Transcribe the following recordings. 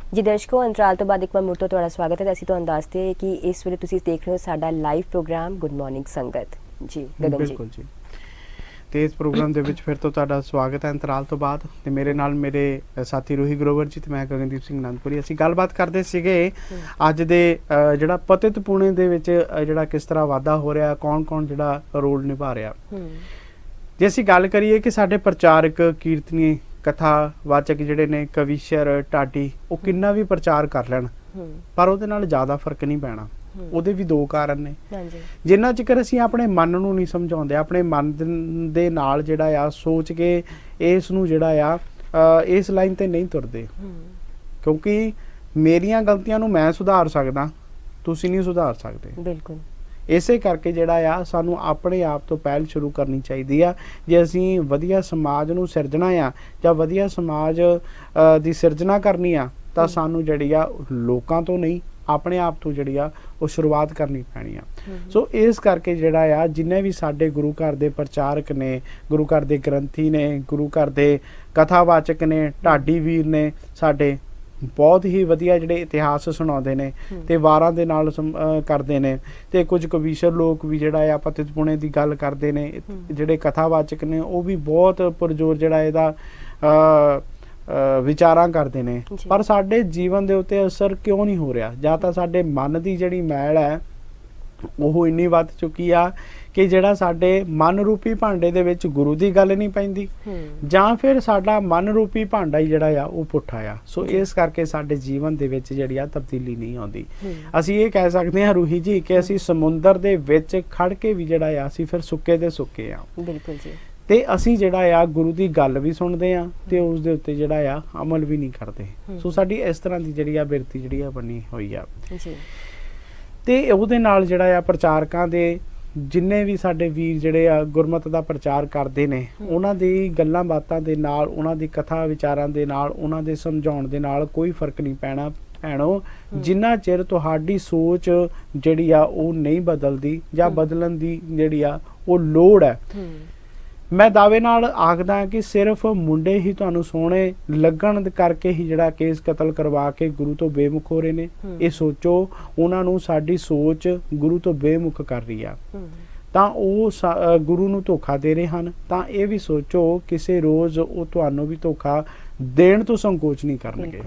जी दर्शकों, अंतराल तो बाद एक बार मुड़ तो तुहाडा स्वागत है। ਅਸੀਂ ਤੁਹਾਨੂੰ ਦੱਸਦੇ कि इस ਵੇਲੇ ਤੁਸੀਂ ਦੇਖ ਰਹੇ ਹੋ ਸਾਡਾ ਲਾਈਵ ਪ੍ਰੋਗਰਾਮ ਗੁੱਡ ਮਾਰਨਿੰਗ ਸੰਗਤ ਜੀ। ਗਗਨ ਜੀ ਬਿਲਕੁਲ ਜੀ। ਤੇ ਇਸ ਪ੍ਰੋਗਰਾਮ ਦੇ ਵਿੱਚ ਫਿਰ ਤੋਂ ਤੁਹਾਡਾ ਸਵਾਗਤ ਹੈ ਅੰਤਰਾਲ ਤੋਂ ਬਾਅਦ। ਤੇ ਮੇਰੇ ਨਾਲ ਮੇਰੇ ਸਾਥੀ ਰੋਹੀ ਗਰੋਵਰ ਜੀ ਤੇ ਮੈਂ ਗਗਨਦੀਪ ਸਿੰਘ ਅਨੰਦਪੁਰੀ। ਅਸੀਂ ਗੱਲਬਾਤ ਕਰਦੇ ਸੀਗੇ ਅੱਜ ਦੇ ਜਿਹੜਾ ਪਤਿਤ ਪੁਣੇ ਦੇ ਵਿੱਚ ਜਿਹੜਾ ਕਿਸ ਤਰ੍ਹਾਂ ਵਾਧਾ ਹੋ ਰਿਹਾ, ਕੌਣ ਜਿਹੜਾ ਰੋਲ ਨਿਭਾ ਰਿਹਾ। ਜੇ ਅਸੀਂ ਗੱਲ ਕਰੀਏ ਕਿ ਸਾਡੇ ਪ੍ਰਚਾਰਕ, ਕੀਰਤਨੀ, ਕਥਾਵਾਚਕ ਜਿਹੜੇ ਨੇ, ਕਵੀਸ਼ਰ, ਢਾਡੀ, ਉਹ ਕਿੰਨਾ ਵੀ ਪ੍ਰਚਾਰ ਕਰ ਲੈਣ ਪਰ ਉਹਦੇ ਨਾਲ ਜ਼ਿਆਦਾ ਫਰਕ ਨਹੀਂ ਪੈਣਾ। ਉਹਦੇ ਵੀ ਦੋ ਕਾਰਨ ਨੇ। ਜਿੰਨਾ ਚਿਰ ਅਸੀਂ ਆਪਣੇ ਮਨ ਨੂੰ ਨਹੀਂ ਸਮਝਾਉਂਦੇ, ਆਪਣੇ ਮਨ ਦੇ ਨਾਲ ਜਿਹੜਾ ਆ ਸੋਚ ਕੇ ਇਸ ਨੂੰ ਜਿਹੜਾ ਆ ਇਸ ਲਾਈਨ ਤੇ ਨਹੀਂ ਤੁਰਦੇ, ਕਿਉਂਕਿ ਮੇਰੀਆਂ ਗਲਤੀਆਂ ਨੂੰ ਮੈਂ ਸੁਧਾਰ ਸਕਦਾ, ਤੁਸੀਂ ਨਹੀਂ ਸੁਧਾਰ ਸਕਦੇ। ਬਿਲਕੁਲ। ਇਸੇ ਕਰਕੇ ਜਿਹੜਾ ਆ ਸਾਨੂੰ ਆਪਣੇ ਆਪ ਤੋਂ ਪਹਿਲ ਸ਼ੁਰੂ ਕਰਨੀ ਚਾਹੀਦੀ ਆ। ਜੇ ਅਸੀਂ ਵਧੀਆ ਸਮਾਜ ਨੂੰ ਸਿਰਜਣਾ ਆ ਜਾਂ ਵਧੀਆ ਸਮਾਜ ਦੀ ਸਿਰਜਣਾ ਕਰਨੀ ਆ ਤਾਂ ਸਾਨੂੰ ਜਿਹੜੀ ਆ ਲੋਕਾਂ ਤੋਂ ਨਹੀਂ, ਆਪਣੇ ਆਪ ਤੋਂ ਜਿਹੜੀ ਆ ਉਹ ਸ਼ੁਰੂਆਤ ਕਰਨੀ ਪੈਣੀ ਆ। ਸੋ ਇਸ ਕਰਕੇ ਜਿਹੜਾ ਆ ਜਿੰਨੇ ਵੀ ਸਾਡੇ ਗੁਰੂ ਘਰ ਦੇ ਪ੍ਰਚਾਰਕ ਨੇ, ਗੁਰੂ ਘਰ ਦੇ ਗ੍ਰੰਥੀ ਨੇ, ਗੁਰੂ ਘਰ ਦੇ ਕਥਾਵਾਚਕ ਨੇ, ਢਾਡੀ ਵੀਰ ਨੇ, ਸਾਡੇ ਬਹੁਤ ਹੀ ਵਧੀਆ ਜਿਹੜੇ ਇਤਿਹਾਸ ਸੁਣਾਉਂਦੇ ਨੇ ਤੇ ਵਾਰਾਂ ਦੇ ਨਾਲ ਕਰਦੇ ਨੇ। ਤੇ ਕੁਝ ਕਵੀਸ਼ਰ ਲੋਕ ਵੀ ਜਿਹੜਾ ਆ ਪਤਿਤ ਪੁਣੇ ਦੀ ਗੱਲ ਕਰਦੇ ਨੇ। ਜਿਹੜੇ ਕਥਾਵਾਚਕ ਨੇ ਉਹ ਵੀ ਬਹੁਤ ਪੁਰਜੋਰ ਜਿਹੜਾ ਇਹਦਾ ਵਿਚਾਰਾਂ ਕਰਦੇ ਨੇ। ਪਰ ਸਾਡੇ ਜੀਵਨ ਦੇ ਉੱਤੇ ਅਸਰ ਕਿਉਂ ਨਹੀਂ ਹੋ ਰਿਹਾ? ਜਾਂ ਤਾਂ ਸਾਡੇ ਮਨ ਦੀ ਜਿਹੜੀ ਮੈਲ ਹੈ ਉਹ ਇੰਨੀ ਵੱਧ ਚੁੱਕੀ ਆ ਕਿ ਜਿਹੜਾ ਸਾਡੇ ਮਨ ਰੂਪੀ ਭਾਂਡੇ ਦੇ ਵਿੱਚ ਗੁਰੂ ਦੀ ਗੱਲ ਨਹੀਂ ਪੈਂਦੀ, ਜਾਂ ਫਿਰ ਸਾਡਾ ਮਨ ਰੂਪੀ ਭਾਂਡਾ ਹੀ ਜਿਹੜਾ ਆ ਉਹ ਪੁੱਠਾ ਆ। ਸੋ ਇਸ ਕਰਕੇ ਸਾਡੇ ਜੀਵਨ ਦੇ ਵਿੱਚ ਜਿਹੜੀ ਆ ਤਬਦੀਲੀ ਨਹੀਂ ਆਉਂਦੀ। ਅਸੀਂ ਇਹ ਕਹਿ ਸਕਦੇ ਹਾਂ ਰੂਹੀ ਜੀ ਕਿ ਅਸੀਂ ਸਮੁੰਦਰ ਦੇ ਵਿੱਚ ਖੜ ਕੇ ਵੀ ਜਿਹੜਾ ਆ ਅਸੀਂ ਫਿਰ ਸੁੱਕੇ ਦੇ ਸੁੱਕੇ ਆ। ਬਿਲਕੁਲ ਜੀ। ਤੇ ਅਸੀਂ ਜਿਹੜਾ ਆ ਗੁਰੂ ਦੀ ਗੱਲ ਵੀ ਸੁਣਦੇ ਆ ਤੇ ਉਸ ਦੇ ਉੱਤੇ ਜਿਹੜਾ ਆ ਅਮਲ ਵੀ ਨਹੀਂ ਕਰਦੇ। ਸੋ ਸਾਡੀ ਇਸ ਤਰ੍ਹਾਂ ਦੀ ਜਿਹੜੀ ਆ ਬਿਰਤੀ ਜਿਹੜੀ ਆ ਬਣੀ ਹੋਈ ਆ ਜੀ। ਤੇ ਉਹਦੇ ਨਾਲ ਜਿਹੜਾ ਆ ਪ੍ਰਚਾਰਕਾਂ ਦੇ ਜਿੰਨੇ ਵੀ ਸਾਡੇ ਵੀਰ ਜਿਹੜੇ ਆ ਗੁਰਮਤਿ ਦਾ ਪ੍ਰਚਾਰ ਕਰਦੇ ਨੇ, ਉਹਨਾਂ ਦੀ ਗੱਲਾਂ ਬਾਤਾਂ ਦੇ ਨਾਲ, ਉਹਨਾਂ ਦੀ ਕਥਾ ਵਿਚਾਰਾਂ ਦੇ ਨਾਲ, ਉਹਨਾਂ ਦੇ ਸਮਝਾਉਣ ਦੇ ਨਾਲ ਕੋਈ ਫਰਕ ਨਹੀਂ ਪੈਣਾ ਭੈਣੋ, ਜਿੰਨਾ ਚਿਰ ਤੁਹਾਡੀ ਸੋਚ ਜਿਹੜੀ ਆ ਉਹ ਨਹੀਂ ਬਦਲਦੀ ਜਾਂ ਬਦਲਣ ਦੀ ਜਿਹੜੀ ਆ ਉਹ ਲੋੜ ਹੈ। ਮੈਂ ਦਾਅਵੇ ਨਾਲ ਆਖਦਾ ਕਿ ਸਿਰਫ ਮੁੰਡੇ ਹੀ ਤੁਹਾਨੂੰ ਸੋਹਣੇ ਲੱਗਣ ਕਰਕੇ ਹੀ ਜਿਹੜਾ ਕੇਸ ਕਤਲ ਕਰਵਾ ਕੇ ਗੁਰੂ ਤੋਂ ਬੇਮੁਖ ਹੋ ਰਹੇ ਨੇ। ਇਹ ਸੋਚੋ, ਉਹਨਾਂ ਨੂੰ ਸਾਡੀ ਸੋਚ ਗੁਰੂ ਤੋਂ ਬੇਮੁਖ ਕਰ ਰਹੀ ਆ ਤਾਂ ਉਹ ਗੁਰੂ ਨੂੰ ਧੋਖਾ ਦੇ ਰਹੇ ਹਨ। ਤਾਂ ਇਹ ਵੀ ਸੋਚੋ ਕਿਸੇ ਰੋਜ਼ ਉਹ ਤੁਹਾਨੂੰ ਵੀ ਧੋਖਾ ਦੇਣ ਤੋਂ ਸੰਕੋਚ ਨਹੀਂ ਕਰਨਗੇ।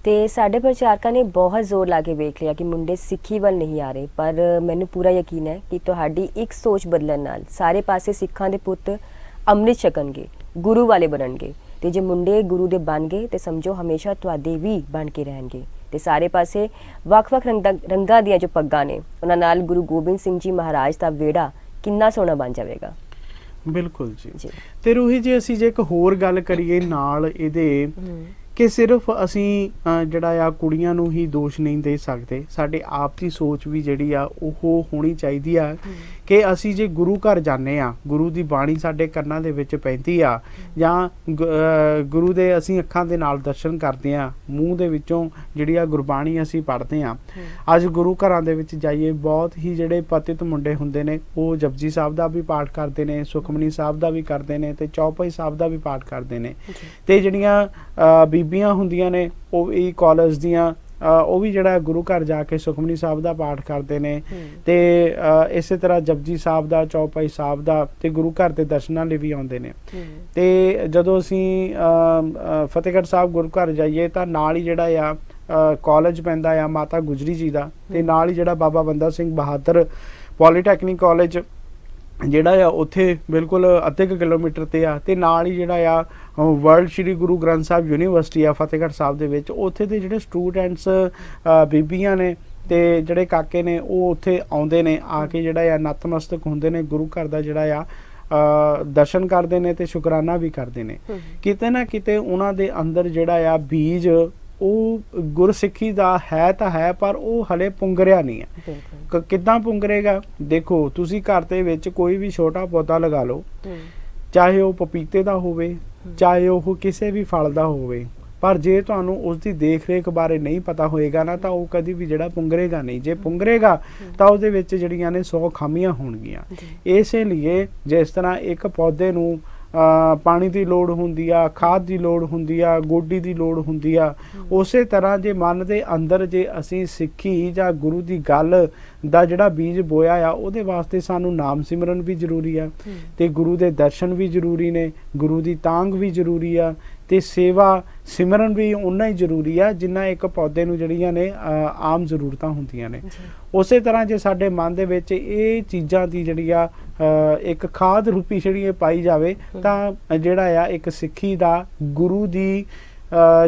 ਤੇ ਸਾਡੇ ਪ੍ਰਚਾਰਕਾਂ ਨੇ ਬਹੁਤ ਜ਼ੋਰ ਲਾ ਕੇ ਵੇਖ ਲਿਆ ਕਿ ਮੁੰਡੇ ਸਿੱਖੀ ਵੱਲ ਨਹੀਂ ਆ ਰਹੇ, ਪਰ ਮੈਨੂੰ ਪੂਰਾ ਯਕੀਨ ਹੈ ਕਿ ਤੁਹਾਡੀ ਇੱਕ ਸੋਚ ਬਦਲਣ ਨਾਲ ਸਾਰੇ ਪਾਸੇ ਸਿੱਖਾਂ ਦੇ ਪੁੱਤ ਅੰਮ੍ਰਿਤ ਛਕਣਗੇ, ਗੁਰੂ ਵਾਲੇ ਬਣਨਗੇ। ਤੇ ਜੇ ਮੁੰਡੇ ਗੁਰੂ ਦੇ ਬਣ ਗਏ ਤੇ ਸਮਝੋ ਹਮੇਸ਼ਾ ਤੁਹਾਡੇ ਵੀ ਬਣ ਕੇ ਰਹਿਣਗੇ। ਤੇ ਸਾਰੇ ਪਾਸੇ ਵੱਖ-ਵੱਖ ਰੰਗਾਂ ਦੀਆਂ ਜੋ ਪੱਗਾਂ ਨੇ ਉਹਨਾਂ ਨਾਲ ਗੁਰੂ ਗੋਬਿੰਦ ਸਿੰਘ ਜੀ ਮਹਾਰਾਜ ਦਾ ਵਿਹੜਾ ਕਿੰਨਾ ਸੋਹਣਾ ਬਣ ਜਾਵੇਗਾ। ਬਿਲਕੁਲ ਜੀ। ਤੇ ਰੂਹੀ ਜੀ, ਅਸੀਂ ਜੇ ਇੱਕ ਹੋਰ ਗੱਲ ਕਰੀਏ ਨਾਲ ਇਹਦੇ ਕਿ ਸਿਰਫ ਅਸੀਂ ਜਿਹੜਾ ਆ ਕੁੜੀਆਂ ਨੂੰ ਹੀ ਦੋਸ਼ ਨਹੀਂ ਦੇ ਸਕਦੇ, ਸਾਡੇ ਆਪ ਦੀ ਸੋਚ ਵੀ ਜਿਹੜੀ ਆ ਉਹ ਹੋਣੀ ਚਾਹੀਦੀ ਆ ਕਿ ਅਸੀਂ ਜੇ ਗੁਰੂ ਘਰ ਜਾਂਦੇ ਆ, ਗੁਰੂ ਦੀ ਬਾਣੀ ਸਾਡੇ ਕੰਨਾਂ ਦੇ ਵਿੱਚ ਪੈਂਦੀ ਆ, ਜਾਂ ਗੁਰੂ ਦੇ ਅਸੀਂ ਅੱਖਾਂ ਦੇ ਨਾਲ ਦਰਸ਼ਨ ਕਰਦੇ ਆ, ਮੂੰਹ ਦੇ ਵਿੱਚੋਂ ਜਿਹੜੀ ਆ ਗੁਰਬਾਣੀ ਅਸੀਂ ਪੜ੍ਹਦੇ ਆ। ਅੱਜ ਗੁਰੂ ਘਰਾਂ ਦੇ ਵਿੱਚ ਜਾਈਏ, ਬਹੁਤ ਹੀ ਜਿਹੜੇ ਪਤਿਤ ਮੁੰਡੇ ਹੁੰਦੇ ਨੇ ਉਹ ਜਪਜੀ ਸਾਹਿਬ ਦਾ ਵੀ ਪਾਠ ਕਰਦੇ ਨੇ, ਸੁਖਮਨੀ ਸਾਹਿਬ ਦਾ ਵੀ ਕਰਦੇ ਨੇ ਤੇ ਚੌਪਈ ਸਾਹਿਬ ਦਾ ਵੀ ਪਾਠ ਕਰਦੇ ਨੇ। ਤੇ ਜਿਹੜੀਆਂ ਬੀਬੀਆਂ ਹੁੰਦੀਆਂ ਨੇ ਉਹ ਵੀ ਕਾਲਜ ਦੀਆਂ, ਉਹ ਵੀ ਜਿਹੜਾ ਗੁਰੂ ਘਰ ਜਾ ਕੇ ਸੁਖਮਨੀ ਸਾਹਿਬ ਦਾ ਪਾਠ ਕਰਦੇ ਨੇ ਤੇ ਇਸੇ ਤਰ੍ਹਾਂ ਜਪਜੀ ਸਾਹਿਬ ਦਾ, ਚੌਪਈ ਸਾਹਿਬ ਦਾ, ਤੇ ਗੁਰੂ ਘਰ ਦੇ ਦਰਸ਼ਨਾਂ ਲਈ ਵੀ ਆਉਂਦੇ ਨੇ। ਤੇ ਜਦੋਂ ਅਸੀਂ ਫਤਿਹਗੜ੍ਹ ਸਾਹਿਬ ਗੁਰੂ ਘਰ ਜਾਈਏ ਤਾਂ ਨਾਲ ਹੀ ਜਿਹੜਾ ਆ ਕਾਲਜ ਪੈਂਦਾ ਆ ਮਾਤਾ ਗੁਜਰੀ ਜੀ ਦਾ, ਤੇ ਨਾਲ ਹੀ ਜਿਹੜਾ ਬਾਬਾ ਬੰਦਾ ਸਿੰਘ ਬਹਾਦਰ ਪੋਲੀਟੈਕਨਿਕ ਕਾਲਜ ਜਿਹੜਾ ਆ ਉੱਥੇ ਬਿਲਕੁਲ ਅੱਧੇ ਕੁ ਕਿਲੋਮੀਟਰ ਤੇ ਆ, ਤੇ ਨਾਲ ਹੀ ਜਿਹੜਾ ਆ ਵਰਲਡ ਸ਼੍ਰੀ ਗੁਰੂ ਗ੍ਰੰਥ ਸਾਹਿਬ ਯੂਨੀਵਰਸਿਟੀ ਆ ਫਤਿਹਗੜ੍ਹ ਸਾਹਿਬ ਦੇ ਵਿੱਚ। ਉੱਥੇ ਦੇ ਜਿਹੜੇ ਸਟੂਡੈਂਟਸ, ਬੀਬੀਆਂ ਨੇ ਤੇ ਜਿਹੜੇ ਕਾਕੇ ਨੇ ਉਹ ਉੱਥੇ ਆਉਂਦੇ ਨੇ, ਆ ਕੇ ਜਿਹੜਾ ਆ ਨਤਮਸਤਕ ਹੁੰਦੇ ਨੇ, ਗੁਰੂ ਘਰ ਦਾ ਜਿਹੜਾ ਆ ਦਰਸ਼ਨ ਕਰਦੇ ਨੇ ਤੇ ਸ਼ੁਕਰਾਨਾ ਵੀ ਕਰਦੇ ਨੇ। ਕਿਤੇ ਨਾ ਕਿਤੇ ਉਹਨਾਂ ਦੇ ਅੰਦਰ ਜਿਹੜਾ ਆ ਬੀਜ ਉਹ ਗੁਰਸਿੱਖੀ ਦਾ ਹੈ ਤਾਂ ਹੈ, ਪਰ ਉਹ ਹਲੇ ਪੁੰਗਰਿਆ ਨਹੀਂ ਹੈ। ਕਿੱਦਾਂ ਪੁੰਗਰੇਗਾ? ਦੇਖੋ, ਤੁਸੀਂ ਘਰ ਦੇ ਵਿੱਚ ਕੋਈ ਵੀ ਛੋਟਾ ਪੌਦਾ ਲਗਾ ਲਓ, ਚਾਹੇ ਉਹ ਪਪੀਤੇ ਦਾ ਹੋਵੇ, ਚਾਹੇ ਉਹ ਕਿਸੇ ਵੀ ਫਲ ਦਾ ਹੋਵੇ, ਪਰ ਜੇ ਤੁਹਾਨੂੰ ਉਸ ਦੀ ਦੇਖ ਰੇਖ ਬਾਰੇ ਨਹੀਂ ਪਤਾ ਹੋਏਗਾ ਨਾ ਤਾਂ ਉਹ ਕਦੀ ਵੀ ਜਿਹੜਾ ਪੁੰਗਰੇਗਾ ਨਹੀਂ। ਜੇ ਪੁੰਗਰੇਗਾ ਤਾਂ ਉਹਦੇ ਵਿੱਚ ਜਿਹੜੀਆਂ ਨੇ 100 ਖਾਮੀਆਂ ਹੋਣਗੀਆਂ। ਇਸੇ ਲਈ ਜਿਸ ਤਰ੍ਹਾਂ ਇੱਕ ਪੌਦੇ ਨੂੰ ਪਾਣੀ ਦੀ ਲੋੜ ਹੁੰਦੀ ਆ, ਖਾਦ ਦੀ ਲੋੜ ਹੁੰਦੀ ਆ, ਗੋਡੀ ਦੀ ਲੋੜ ਹੁੰਦੀ ਆ। ਉਸੇ ਤਰ੍ਹਾਂ ਜੇ ਮਨ ਦੇ ਅੰਦਰ ਜੇ ਅਸੀਂ ਸਿੱਖੀ ਜਾਂ ਗੁਰੂ ਦੀ ਗੱਲ ਦਾ ਜਿਹੜਾ ਬੀਜ ਬੋਇਆ ਆ, ਉਹਦੇ ਵਾਸਤੇ ਸਾਨੂੰ ਨਾਮ ਸਿਮਰਨ ਵੀ ਜ਼ਰੂਰੀ ਆ, ਤੇ ਗੁਰੂ ਦੇ ਦਰਸ਼ਨ ਵੀ ਜ਼ਰੂਰੀ ਨੇ, ਗੁਰੂ ਦੀ ਤਾਂਘ ਵੀ ਜ਼ਰੂਰੀ ਆ, ਤੇ ਸੇਵਾ ਸਿਮਰਨ ਵੀ ਉਨਾ ਹੀ ਜ਼ਰੂਰੀ ਆ ਜਿੰਨਾ ਇੱਕ ਪੌਦੇ ਨੂੰ ਜਿਹੜੀਆਂ ਨੇ ਆਮ ਜ਼ਰੂਰਤਾਂ ਹੁੰਦੀਆਂ ਨੇ। ਉਸੇ ਤਰ੍ਹਾਂ ਜੇ ਸਾਡੇ ਮਨ ਦੇ ਵਿੱਚ ਇਹ ਚੀਜ਼ਾਂ ਦੀ ਜਿਹੜੀ ਆ ਇੱਕ ਖਾਦ ਰੂਪੀ ਜਿਹੜੀ ਇਹ ਪਾਈ ਜਾਵੇ, ਤਾਂ ਜਿਹੜਾ ਆ ਇੱਕ ਸਿੱਖੀ ਦਾ ਗੁਰੂ ਦੀ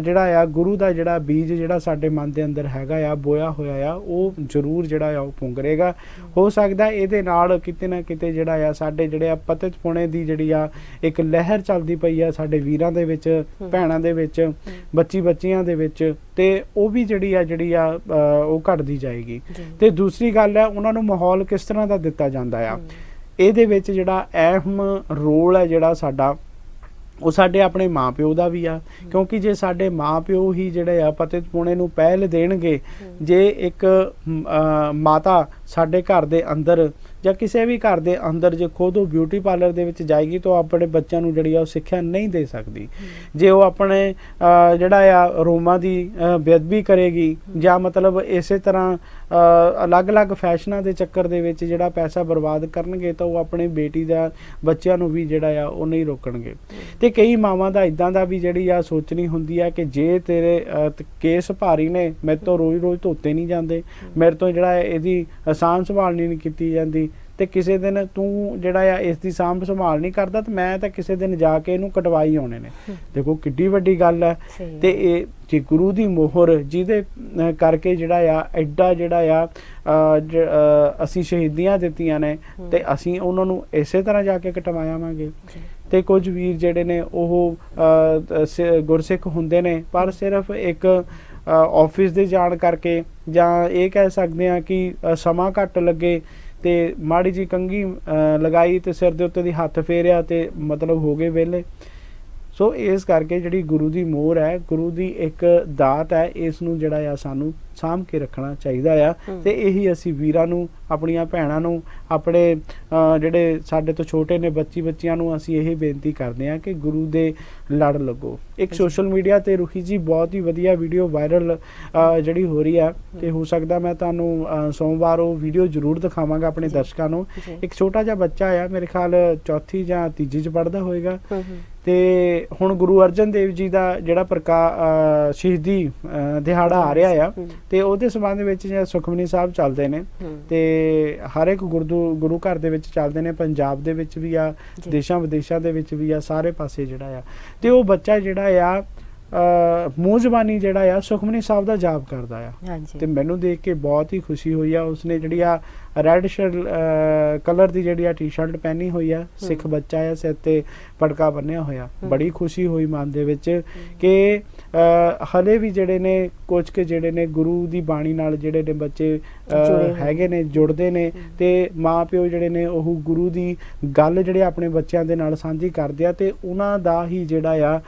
ਜਿਹੜਾ ਆ ਗੁਰੂ ਦਾ ਜਿਹੜਾ ਬੀਜ ਜਿਹੜਾ ਸਾਡੇ ਮਨ ਦੇ ਅੰਦਰ ਹੈਗਾ ਆ, ਬੋਇਆ ਹੋਇਆ ਆ, ਉਹ ਜ਼ਰੂਰ ਜਿਹੜਾ ਆ ਉਹ ਪੁੰਗਰੇਗਾ। ਹੋ ਸਕਦਾ ਇਹਦੇ ਨਾਲ ਕਿਤੇ ਨਾ ਕਿਤੇ ਜਿਹੜਾ ਆ ਸਾਡੇ ਜਿਹੜੇ ਆ ਪਤਿਤ ਪੁਣੇ ਦੀ ਜਿਹੜੀ ਆ ਇੱਕ ਲਹਿਰ ਚੱਲਦੀ ਪਈ ਆ ਸਾਡੇ ਵੀਰਾਂ ਦੇ ਵਿੱਚ, ਭੈਣਾਂ ਦੇ ਵਿੱਚ, ਬੱਚੀਆਂ ਦੇ ਵਿੱਚ, ਤੇ ਉਹ ਵੀ ਜਿਹੜੀ ਆ ਉਹ ਘਟਦੀ ਜਾਏਗੀ। ਤੇ ਦੂਸਰੀ ਗੱਲ ਹੈ, ਉਹਨਾਂ ਨੂੰ ਮਾਹੌਲ ਕਿਸ ਤਰ੍ਹਾਂ ਦਾ ਦਿੱਤਾ ਜਾਂਦਾ ਆ। ਇਹਦੇ ਵਿੱਚ ਜਿਹੜਾ ਅਹਿਮ ਰੋਲ ਹੈ ਜਿਹੜਾ ਸਾਡਾ, ਉਹ ਸਾਡੇ ਆਪਣੇ ਮਾਂ-ਪਿਓ ਦਾ ਵੀ ਆ, ਕਿਉਂਕਿ ਜੇ ਸਾਡੇ ਮਾਂ-ਪਿਓ ਹੀ ਜਿਹੜੇ ਆ ਪਤਿਤ ਪੁਣੇ ਨੂੰ ਪਹਿਲ ਦੇਣਗੇ, ਜੇ ਇੱਕ ਮਾਤਾ ਸਾਡੇ ਘਰ ਦੇ ਅੰਦਰ ਜਾਂ ਕਿਸੇ ਵੀ ਘਰ ਦੇ ਅੰਦਰ ਜੇ ਖੁਦ ਉਹ ਬਿਊਟੀ ਪਾਰਲਰ ਦੇ ਵਿੱਚ ਜਾਏਗੀ ਤਾਂ ਉਹ ਆਪਣੇ ਬੱਚਿਆਂ ਨੂੰ ਜਿਹੜੀ ਆ ਉਹ ਸਿੱਖਿਆ ਨਹੀਂ ਦੇ ਸਕਦੀ। ਜੇ ਉਹ ਆਪਣੇ ਜਿਹੜਾ ਆ ਰੋਮਾਂ ਦੀ ਬੇਅਦਬੀ ਕਰੇਗੀ, ਜਾਂ ਮਤਲਬ ਇਸੇ ਤਰ੍ਹਾਂ ਅਲੱਗ-ਅਲੱਗ ਫੈਸ਼ਨਾਂ ਦੇ ਚੱਕਰ ਦੇ ਵਿੱਚ ਜਿਹੜਾ ਪੈਸਾ ਬਰਬਾਦ ਕਰਨਗੇ, ਤਾਂ ਉਹ ਆਪਣੀ ਬੇਟੀ ਦਾ ਬੱਚਿਆਂ ਨੂੰ ਵੀ ਜਿਹੜਾ ਆ ਉਹ ਨਹੀਂ ਰੋਕਣਗੇ। ਤੇ ਕਈ ਮਾਵਾਂ ਦਾ ਇਦਾਂ ਦਾ ਵੀ ਜਿਹੜੀ ਆ ਸੋਚਣੀ ਹੁੰਦੀ ਆ ਕਿ ਜੇ ਤੇਰੇ ਕੇਸ ਭਾਰੀ ਨੇ, ਮੇਰੇ ਤੋਂ ਰੋਜ਼-ਰੋਜ਼ ਧੋਤੇ ਨਹੀਂ ਜਾਂਦੇ, ਮੇਰੇ ਤੋਂ ਜਿਹੜਾ ਇਹਦੀ ਸਾਂਭ ਸੰਭਾਲ ਨਹੀਂ ਕੀਤੀ ਜਾਂਦੀ, ਤੇ ਕਿਸੇ ਦਿਨ ਤੂੰ ਜਿਹੜਾ ਆ ਇਸ ਦੀ ਸਾਂਭ ਸੰਭਾਲ ਨਹੀਂ ਕਰਦਾ, ਤੇ ਮੈਂ ਤਾਂ ਕਿਸੇ ਦਿਨ ਜਾ ਕੇ ਇਹਨੂੰ ਕਟਵਾਈ ਆਉਣੇ ਨੇ। ਦੇਖੋ ਕਿੱਡੀ ਵੱਡੀ ਗੱਲ ਹੈ। ਤੇ ਇਹ ਜੇ ਗੁਰੂ ਦੀ ਮੋਹਰ ਜਿਹਦੇ ਕਰਕੇ ਜਿਹੜਾ ਆ ਐਡਾ ਜਿਹੜਾ ਆ ਅਸੀਂ ਸ਼ਹੀਦੀਆਂ ਦਿੱਤੀਆਂ ਨੇ, ਤੇ ਅਸੀਂ ਉਹਨਾਂ ਨੂੰ ਇਸੇ ਤਰ੍ਹਾਂ ਜਾ ਕੇ ਕਟਵਾਵਾਂਗੇ। ਤੇ ਕੁਝ ਵੀਰ ਜਿਹੜੇ ਨੇ ਉਹ ਗੁਰਸਿੱਖ ਹੁੰਦੇ ਨੇ, ਪਰ ਸਿਰਫ ਇੱਕ ਆਫਿਸ ਦੇ ਜਾਣ ਕਰਕੇ, ਜਾਂ ਇਹ ਕਹਿ ਸਕਦੇ ਹਾਂ ਕਿ ਸਮਾਂ ਘੱਟ ਲੱਗੇ ਤੇ ਮਾੜੀ ਜੀ ਕੰਘੀ ਲਗਾਈ ਤੇ ਸਿਰ ਦੇ ਉੱਤੇ ਦੀ ਹੱਥ ਫੇਰਿਆ ਤੇ ਮਤਲਬ ਹੋ ਗਏ ਵਿਹਲੇ। ਸੋ ਇਸ ਕਰਕੇ ਜਿਹੜੀ ਗੁਰੂ ਦੀ ਮੋਹਰ ਹੈ, ਗੁਰੂ ਦੀ ਇੱਕ ਦਾਤ ਹੈ, ਇਸ ਨੂੰ ਜਿਹੜਾ ਆ ਸਾਨੂੰ ਸਾਂਭ ਕੇ ਰੱਖਣਾ ਚਾਹੀਦਾ ਆ। ਤੇ ਇਹੀ ਅਸੀਂ ਵੀਰਾਂ ਨੂੰ, ਆਪਣੀਆਂ ਭੈਣਾਂ ਨੂੰ, ਆਪਣੇ ਜਿਹੜੇ ਸਾਡੇ ਤੋਂ ਛੋਟੇ ਨੇ ਬੱਚੀਆਂ ਨੂੰ ਅਸੀਂ ਇਹ ਬੇਨਤੀ ਕਰਦੇ ਹਾਂ ਕਿ ਗੁਰੂ ਦੇ ਲੜ ਲੱਗੋ। ਇੱਕ ਸੋਸ਼ਲ ਮੀਡੀਆ ਤੇ ਰੁਖੀ ਜੀ ਬਹੁਤ ਹੀ ਵਧੀਆ ਵੀਡੀਓ ਵਾਇਰਲ ਜਿਹੜੀ ਹੋ ਰਹੀ ਆ, ਤੇ ਹੋ ਸਕਦਾ ਮੈਂ ਤੁਹਾਨੂੰ ਸੋਮਵਾਰ ਉਹ ਵੀਡੀਓ ਜ਼ਰੂਰ ਦਿਖਾਵਾਂਗਾ ਆਪਣੇ ਦਰਸ਼ਕਾਂ ਨੂੰ। ਇੱਕ ਛੋਟਾ ਜਿਹਾ ਬੱਚਾ ਆ, ਮੇਰੇ ਖਿਆਲ ਚੌਥੀ ਜਾਂ ਤੀਜੀ 'ਚ ਪੜ੍ਹਦਾ ਹੋਏਗਾ, ਤੇ ਹੁਣ ਗੁਰੂ ਅਰਜਨ ਦੇਵ ਜੀ ਦਾ ਜਿਹੜਾ ਸ਼ਹੀਦੀ ਦਿਹਾੜਾ ਆ ਰਿਹਾ ਆ, ਤੇ ਉਹਦੇ ਸੰਬੰਧ ਵਿੱਚ ਜਿਹੜਾ ਸੁਖਮਨੀ ਸਾਹਿਬ ਚੱਲਦੇ ਨੇ, ਤੇ ਹਰ ਇੱਕ ਗੁਰੂ ਘਰ ਦੇ ਵਿੱਚ ਚੱਲਦੇ ਨੇ, ਪੰਜਾਬ ਦੇ ਵਿੱਚ ਵੀ ਆ, ਦੇਸ਼ਾਂ ਵਿਦੇਸ਼ਾਂ ਦੇ ਵਿੱਚ ਵੀ ਆ, ਸਾਰੇ ਪਾਸੇ ਜਿਹੜਾ ਆ। ਤੇ ਉਹ ਬੱਚਾ ਜਿਹੜਾ ਆ ਮੂੰਹ ਜ਼ਬਾਨੀ ਜਿਹੜਾ ਆ ਸੁਖਮਨੀ ਸਾਹਿਬ ਦਾ ਜਾਪ ਕਰਦਾ ਆ, ਤੇ ਮੈਨੂੰ ਦੇਖ ਕੇ ਬਹੁਤ ਹੀ ਖੁਸ਼ੀ ਹੋਈ ਆ। ਉਸਨੇ ਜਿਹੜੀ ਆ ਰੈਡ ਕਲਰ ਦੀ ਜਿਹੜੀ ਆ ਟੀ-ਸ਼ਰਟ ਪਹਿਨੀ ਹੋਈ ਆ, ਸਿੱਖ ਬੱਚਾ ਆ, ਸਿਰ ਤੇ ਪਟਕਾ ਬੰਨਿਆ ਹੋਇਆ। ਬੜੀ ਖੁਸ਼ੀ ਹੋਈ ਮਨ ਦੇ ਵਿੱਚ ਕਿ ਹਲੇ ਵੀ ਜਿਹੜੇ ਨੇ ਕੁਝ ਕੇ ਜਿਹੜੇ ਨੇ ਗੁਰੂ ਦੀ ਬਾਣੀ ਨਾਲ ਜਿਹੜੇ ਨੇ ਬੱਚੇ ਹੈਗੇ ਨੇ, ਜੁੜਦੇ ਨੇ, ਤੇ ਮਾਂ ਪਿਓ ਜਿਹੜੇ ਨੇ ਉਹ ਗੁਰੂ ਦੀ ਗੱਲ ਜਿਹੜੇ ਆਪਣੇ ਬੱਚਿਆਂ ਦੇ ਨਾਲ ਸਾਂਝੀ ਕਰਦੇ ਆ, ਤੇ ਉਹਨਾਂ ਦਾ ਹੀ ਜਿਹੜਾ ਆ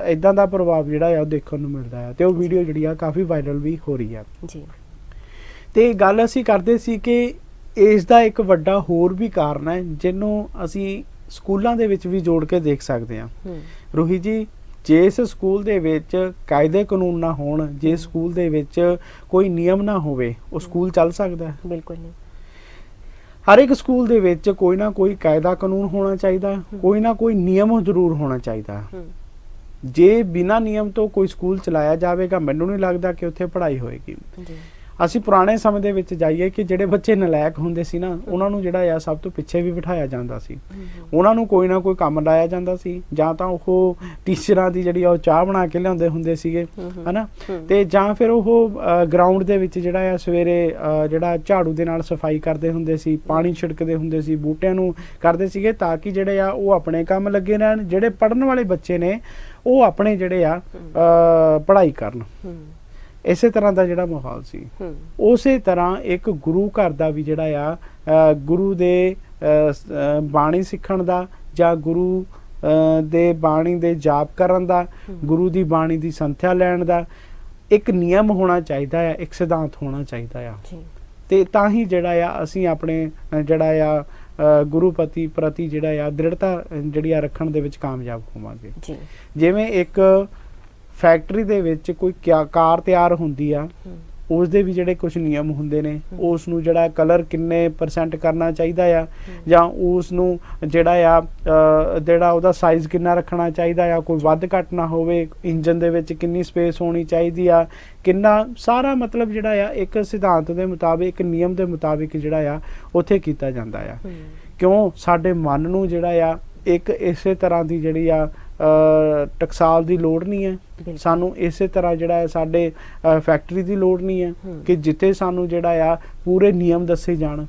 ਇਦਾਂ ਦਾ ਪ੍ਰਭਾਵ ਜਿਹੜਾ ਆ ਉਹ ਦੇਖਣ ਨੂੰ ਮਿਲਦਾ ਆ। ਤੇ ਉਹ ਵੀਡੀਓ ਜਿਹੜੀ ਆ ਕਾਫੀ ਵਾਇਰਲ ਵੀ ਹੋ ਰਹੀ ਆ ਜੀ। ਤੇ ਗੱਲ ਅਸੀਂ ਕਰਦੇ ਸੀ ਕਿ ਇਸ ਦਾ ਇੱਕ ਵੱਡਾ ਹੋਰ ਵੀ ਕਾਰਨ ਹੈ ਜਿਹਨੂੰ ਅਸੀਂ ਸਕੂਲਾਂ ਦੇ ਵਿੱਚ ਵੀ ਜੋੜ ਕੇ ਦੇਖ ਸਕਦੇ ਹਾਂ। ਰੋਹੀ ਜੀ, ਜੇ ਇਸ ਸਕੂਲ ਦੇ ਵਿੱਚ ਕਾਇਦੇ ਕਾਨੂੰਨ ਨਾ ਹੋਣ, ਜੇ ਸਕੂਲ ਦੇ ਵਿੱਚ ਕੋਈ ਨਿਯਮ ਨਾ ਹੋਵੇ, ਉਹ ਸਕੂਲ ਚੱਲ ਸਕਦਾ ਹੈ? ਬਿਲਕੁਲ ਨਹੀਂ। ਹਰ ਇੱਕ ਸਕੂਲ ਦੇ ਵਿੱਚ ਕੋਈ ਨਾ ਕੋਈ ਕਾਇਦਾ ਕਾਨੂੰਨ ਹੋਣਾ ਚਾਹੀਦਾ, ਕੋਈ ਨਾ ਕੋਈ ਨਿਯਮ ਜ਼ਰੂਰ ਹੋਣਾ ਚਾਹੀਦਾ। ਜੇ ਬਿਨਾਂ ਨਿਯਮ ਤੋਂ ਕੋਈ ਸਕੂਲ ਚਲਾਇਆ ਜਾਵੇਗਾ, ਮੈਨੂੰ ਨਹੀਂ ਲੱਗਦਾ ਕਿ ਉੱਥੇ ਪੜ੍ਹਾਈ ਹੋਏਗੀ। ਅਸੀਂ ਪੁਰਾਣੇ ਸਮੇਂ ਦੇ ਵਿੱਚ ਜਾਈਏ ਕਿ ਜਿਹੜੇ ਬੱਚੇ ਨਲਾਇਕ ਹੁੰਦੇ ਸੀ ਨਾ, ਉਹਨਾਂ ਨੂੰ ਜਿਹੜਾ ਆ ਸਭ ਤੋਂ ਪਿੱਛੇ ਵੀ ਬਿਠਾਇਆ ਜਾਂਦਾ ਸੀ, ਉਹਨਾਂ ਨੂੰ ਕੋਈ ਨਾ ਕੋਈ ਕੰਮ ਲਾਇਆ ਜਾਂਦਾ ਸੀ, ਜਾਂ ਤਾਂ ਉਹ ਟੀਚਰਾਂ ਦੀ ਜਿਹੜੀ ਉਹ ਚਾਹ ਬਣਾ ਕੇ ਲਿਆਉਂਦੇ ਹੁੰਦੇ ਸੀਗੇ, ਹਨਾ, ਤੇ ਜਾਂ ਫਿਰ ਉਹ ਗਰਾਊਂਡ ਦੇ ਵਿੱਚ ਜਿਹੜਾ ਆ ਸਵੇਰੇ ਜਿਹੜਾ ਝਾੜੂ ਦੇ ਨਾਲ ਸਫਾਈ ਕਰਦੇ ਹੁੰਦੇ ਸੀ, ਪਾਣੀ ਛਿੜਕਦੇ ਹੁੰਦੇ ਸੀ, ਬੂਟਿਆਂ ਨੂੰ ਕਰਦੇ ਸੀਗੇ, ਤਾਂ ਕਿ ਜਿਹੜੇ ਆ ਉਹ ਆਪਣੇ ਕੰਮ ਲੱਗੇ ਰਹਿਣ, ਜਿਹੜੇ ਪੜ੍ਹਨ ਵਾਲੇ ਬੱਚੇ ਨੇ ਉਹ ਆਪਣੇ ਜਿਹੜੇ ਆ ਪੜ੍ਹਾਈ ਕਰਨ। ਇਸੇ ਤਰ੍ਹਾਂ ਦਾ ਜਿਹੜਾ ਮਾਹੌਲ ਸੀ, ਉਸੇ ਤਰ੍ਹਾਂ ਇੱਕ ਗੁਰੂ ਘਰ ਦਾ ਵੀ ਜਿਹੜਾ ਆ ਗੁਰੂ ਦੇ ਬਾਣੀ ਸਿੱਖਣ ਦਾ, ਜਾਂ ਗੁਰੂ ਦੇ ਬਾਣੀ ਦੇ ਜਾਪ ਕਰਨ ਦਾ, ਗੁਰੂ ਦੀ ਬਾਣੀ ਦੀ ਸੰਥਿਆ ਲੈਣ ਦਾ ਇੱਕ ਨਿਯਮ ਹੋਣਾ ਚਾਹੀਦਾ ਆ, ਇੱਕ ਸਿਧਾਂਤ ਹੋਣਾ ਚਾਹੀਦਾ ਆ। ਤੇ ਤਾਂ ਹੀ ਜਿਹੜਾ ਆ ਅਸੀਂ ਆਪਣੇ ਜਿਹੜਾ ਆ ਗੁਰੂਪਤੀ ਪ੍ਰਤੀ ਜਿਹੜਾ ਆ ਦ੍ਰਿੜਤਾ ਜਿਹੜੀ ਆ ਰੱਖਣ ਦੇ ਵਿੱਚ ਕਾਮਯਾਬ ਹੋਵਾਂਗੇ ਜੀ। ਜਿਵੇਂ ਇੱਕ ਫੈਕਟਰੀ ਦੇ ਵਿੱਚ ਕੋਈ ਕਾਰ ਤਿਆਰ ਹੁੰਦੀ ਆ, ਉਸ ਦੇ ਵੀ ਜਿਹੜੇ ਕੁਝ ਨਿਯਮ ਹੁੰਦੇ ਨੇ, ਉਸ ਨੂੰ ਜਿਹੜਾ ਕਲਰ ਕਿੰਨੇ % ਕਰਨਾ ਚਾਹੀਦਾ ਆ, ਜਾਂ ਉਸ ਨੂੰ ਜਿਹੜਾ ਉਹਦਾ ਸਾਈਜ਼ ਕਿੰਨਾ ਰੱਖਣਾ ਚਾਹੀਦਾ ਆ, ਕੋਈ ਵੱਧ ਘੱਟ ਨਾ ਹੋਵੇ, ਇੰਜਨ ਦੇ ਵਿੱਚ ਕਿੰਨੀ ਸਪੇਸ ਹੋਣੀ ਚਾਹੀਦੀ ਆ, ਕਿੰਨਾ ਸਾਰਾ ਮਤਲਬ ਜਿਹੜਾ ਆ ਇੱਕ ਸਿਧਾਂਤ ਦੇ ਮੁਤਾਬਿਕ, ਇੱਕ ਨਿਯਮ ਦੇ ਮੁਤਾਬਿਕ ਜਿਹੜਾ ਆ ਉੱਥੇ ਕੀਤਾ ਜਾਂਦਾ ਆ। ਕਿਉਂ ਸਾਡੇ ਮਨ ਨੂੰ ਜਿਹੜਾ ਆ ਇੱਕ ਇਸੇ ਤਰ੍ਹਾਂ ਦੀ ਜਿਹੜੀ ਆ ਟਕਸਾਲ ਦੀ ਲੋੜ ਨਹੀਂ ਹੈ, ਸਾਨੂੰ ਇਸੇ ਤਰ੍ਹਾਂ ਜਿਹੜਾ ਹੈ ਸਾਡੇ ਫੈਕਟਰੀ ਦੀ ਲੋੜ ਨਹੀਂ ਹੈ ਕਿ ਜਿੱਥੇ ਸਾਨੂੰ ਜਿਹੜਾ ਆ ਪੂਰੇ ਨਿਯਮ ਦੱਸੇ ਜਾਣ।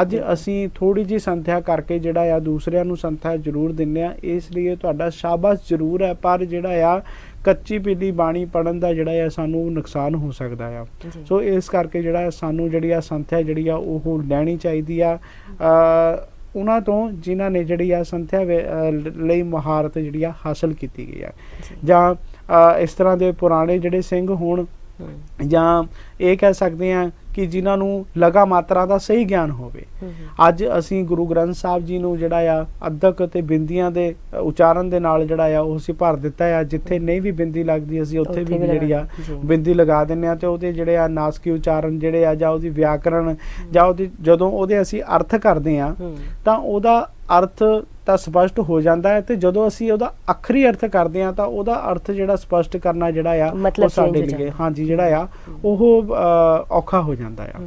ਅੱਜ ਅਸੀਂ ਥੋੜੀ ਜਿਹੀ ਸੰਥਿਆ ਕਰਕੇ ਜਿਹੜਾ ਆ ਦੂਸਰਿਆਂ ਨੂੰ ਸੰਥਿਆ ਜ਼ਰੂਰ ਦਿੰਦੇ ਆ, ਇਸ ਲਈ ਤੁਹਾਡਾ ਸ਼ਾਬਾਸ਼ ਜ਼ਰੂਰ ਹੈ, ਪਰ ਜਿਹੜਾ ਆ ਕੱਚੀ ਪੀਲੀ ਬਾਣੀ ਪੜਨ ਦਾ ਜਿਹੜਾ ਆ ਸਾਨੂੰ ਨੁਕਸਾਨ ਹੋ ਸਕਦਾ ਆ। ਸੋ ਇਸ ਕਰਕੇ ਜਿਹੜਾ ਸਾਨੂੰ ਜਿਹੜੀ ਆ ਸੰਥਿਆ ਜਿਹੜੀ ਆ ਉਹ ਲੈਣੀ ਚਾਹੀਦੀ ਆ ਉਹਨਾਂ ਤੋਂ ਜਿਨ੍ਹਾਂ ਨੇ ਜਿਹੜੀ ਆ ਸੰਥਿਆ ਲਈ ਮਹਾਰਤ ਜਿਹੜੀ ਆ ਹਾਸਲ ਕੀਤੀ ਗਈ ਆ, ਜਾਂ ਇਸ ਤਰ੍ਹਾਂ ਦੇ ਪੁਰਾਣੇ ਜਿਹੜੇ ਸਿੰਘ ਹੋਣ, ਜਾਂ ਇਹ ਕਹਿ ਸਕਦੇ ਆ ਕਿ ਜਿਨ੍ਹਾਂ ਨੂੰ ਲਗਾ ਮਾਤਰਾ ਦਾ ਸਹੀ ਗਿਆਨ ਹੋਵੇ। ਅੱਜ ਅਸੀਂ ਗੁਰੂ ਗ੍ਰੰਥ ਸਾਹਿਬ ਜੀ ਨੂੰ ਜਿਹੜਾ ਆ ਅੱਧਕ ਤੇ ਬਿੰਦੀਆਂ ਦੇ ਉਚਾਰਨ ਦੇ ਨਾਲ ਜਿਹੜਾ ਆ ਉਹ ਅਸੀਂ ਭਰ ਦਿੱਤਾ ਆ। ਜਿੱਥੇ ਨਹੀਂ ਵੀ ਬਿੰਦੀ ਲੱਗਦੀ ਅਸੀਂ ਉੱਥੇ ਵੀ ਜਿਹੜੀ ਆ ਬਿੰਦੀ ਲਗਾ ਦਿੰਦੇ ਆ, ਤੇ ਉਹਦੇ ਜਿਹੜੇ ਆ ਨਾਸਕੀ ਉਚਾਰਨ ਜਿਹੜੇ ਆ, ਜਾਂ ਉਹਦੀ ਵਿਆਕਰਣ, ਜਾਂ ਉਹਦੀ ਜਦੋਂ ਉਹਦੇ ਅਸੀਂ ਅਰਥ ਕਰਦੇ ਆ ਤਾਂ ਉਹਦਾ ਅਰਥ ਤਾਂ ਸਪਸ਼ਟ ਹੋ ਜਾਂਦਾ ਹੈ, ਤੇ ਜਦੋਂ ਅਸੀਂ ਉਹਦਾ ਅੱਖਰੀ ਅਰਥ ਕਰਦੇ ਆ ਤਾਂ ਉਹਦਾ ਅਰਥ ਜਿਹੜਾ ਸਪਸ਼ਟ ਕਰਨਾ ਜਿਹੜਾ ਆ ਉਹ ਸਾਡੇ ਲਈ ਹਾਂਜੀ ਜਿਹੜਾ ਆ ਉਹ ਔਖਾ ਹੋ ਜਾਂਦਾ ਆ।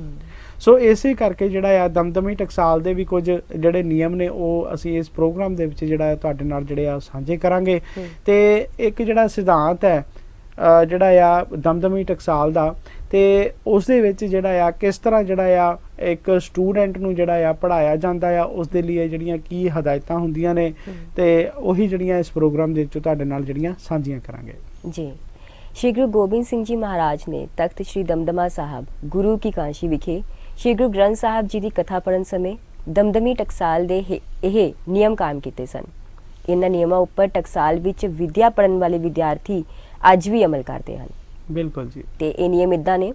ਸੋ ਇਸੇ ਕਰਕੇ ਜਿਹੜਾ ਆ ਦਮਦਮੀ ਟਕਸਾਲ ਦੇ ਵੀ ਕੁਝ ਜਿਹੜੇ ਨਿਯਮ ਨੇ ਉਹ ਅਸੀਂ ਇਸ ਪ੍ਰੋਗਰਾਮ ਦੇ ਵਿੱਚ ਜਿਹੜਾ ਤੁਹਾਡੇ ਨਾਲ ਜਿਹੜੇ ਆ ਸਾਂਝੇ ਕਰਾਂਗੇ। ਤੇ ਇੱਕ ਜਿਹੜਾ ਸਿਧਾਂਤ ਹੈ ਜਿਹੜਾ ਆ ਦਮਦਮੀ ਟਕਸਾਲ ਦਾ, ਤੇ ਉਸ ਦੇ ਵਿੱਚ ਜਿਹੜਾ ਆ ਕਿਸ ਤਰ੍ਹਾਂ ਜਿਹੜਾ ਆ ਇੱਕ ਸਟੂਡੈਂਟ ਨੂੰ ਜਿਹੜਾ ਆ ਪੜ੍ਹਾਇਆ ਜਾਂਦਾ ਆ, ਉਸ ਦੇ ਲਈ ਜਿਹੜੀਆਂ ਕੀ ਹਦਾਇਤਾਂ ਹੁੰਦੀਆਂ ਨੇ, ਤੇ ਉਹੀ ਜਿਹੜੀਆਂ ਇਸ ਪ੍ਰੋਗਰਾਮ ਦੇ ਵਿੱਚ ਤੁਹਾਡੇ ਨਾਲ ਜਿਹੜੀਆਂ ਸਾਂਝੀਆਂ ਕਰਾਂਗੇ ਜੀ। श्री गुरु गोबिंद सिंह जी महाराज ने तख्त श्री दमदमा साहब गुरु की काशी विखे श्री गुरु ग्रंथ साहब जी की कथा पढ़न समय दमदमी टकसाल दे ਇਹ नियम कायम ਕੀਤੇ ਸਨ। ਇਹਨਾਂ ਨਿਯਮਾਂ ਉੱਪਰ ਟਕਸਾਲ ਵਿੱਚ ਵਿਦਿਆ ਪੜਨ ਵਾਲੇ ਵਿਦਿਆਰਥੀ ਅੱਜ ਵੀ ਅਮਲ ਕਰਦੇ ਹਨ। ਬਿਲਕੁਲ ਜੀ। ਤੇ ਇਹ ਨਿਯਮ ਇਦਾਂ ਨੇ,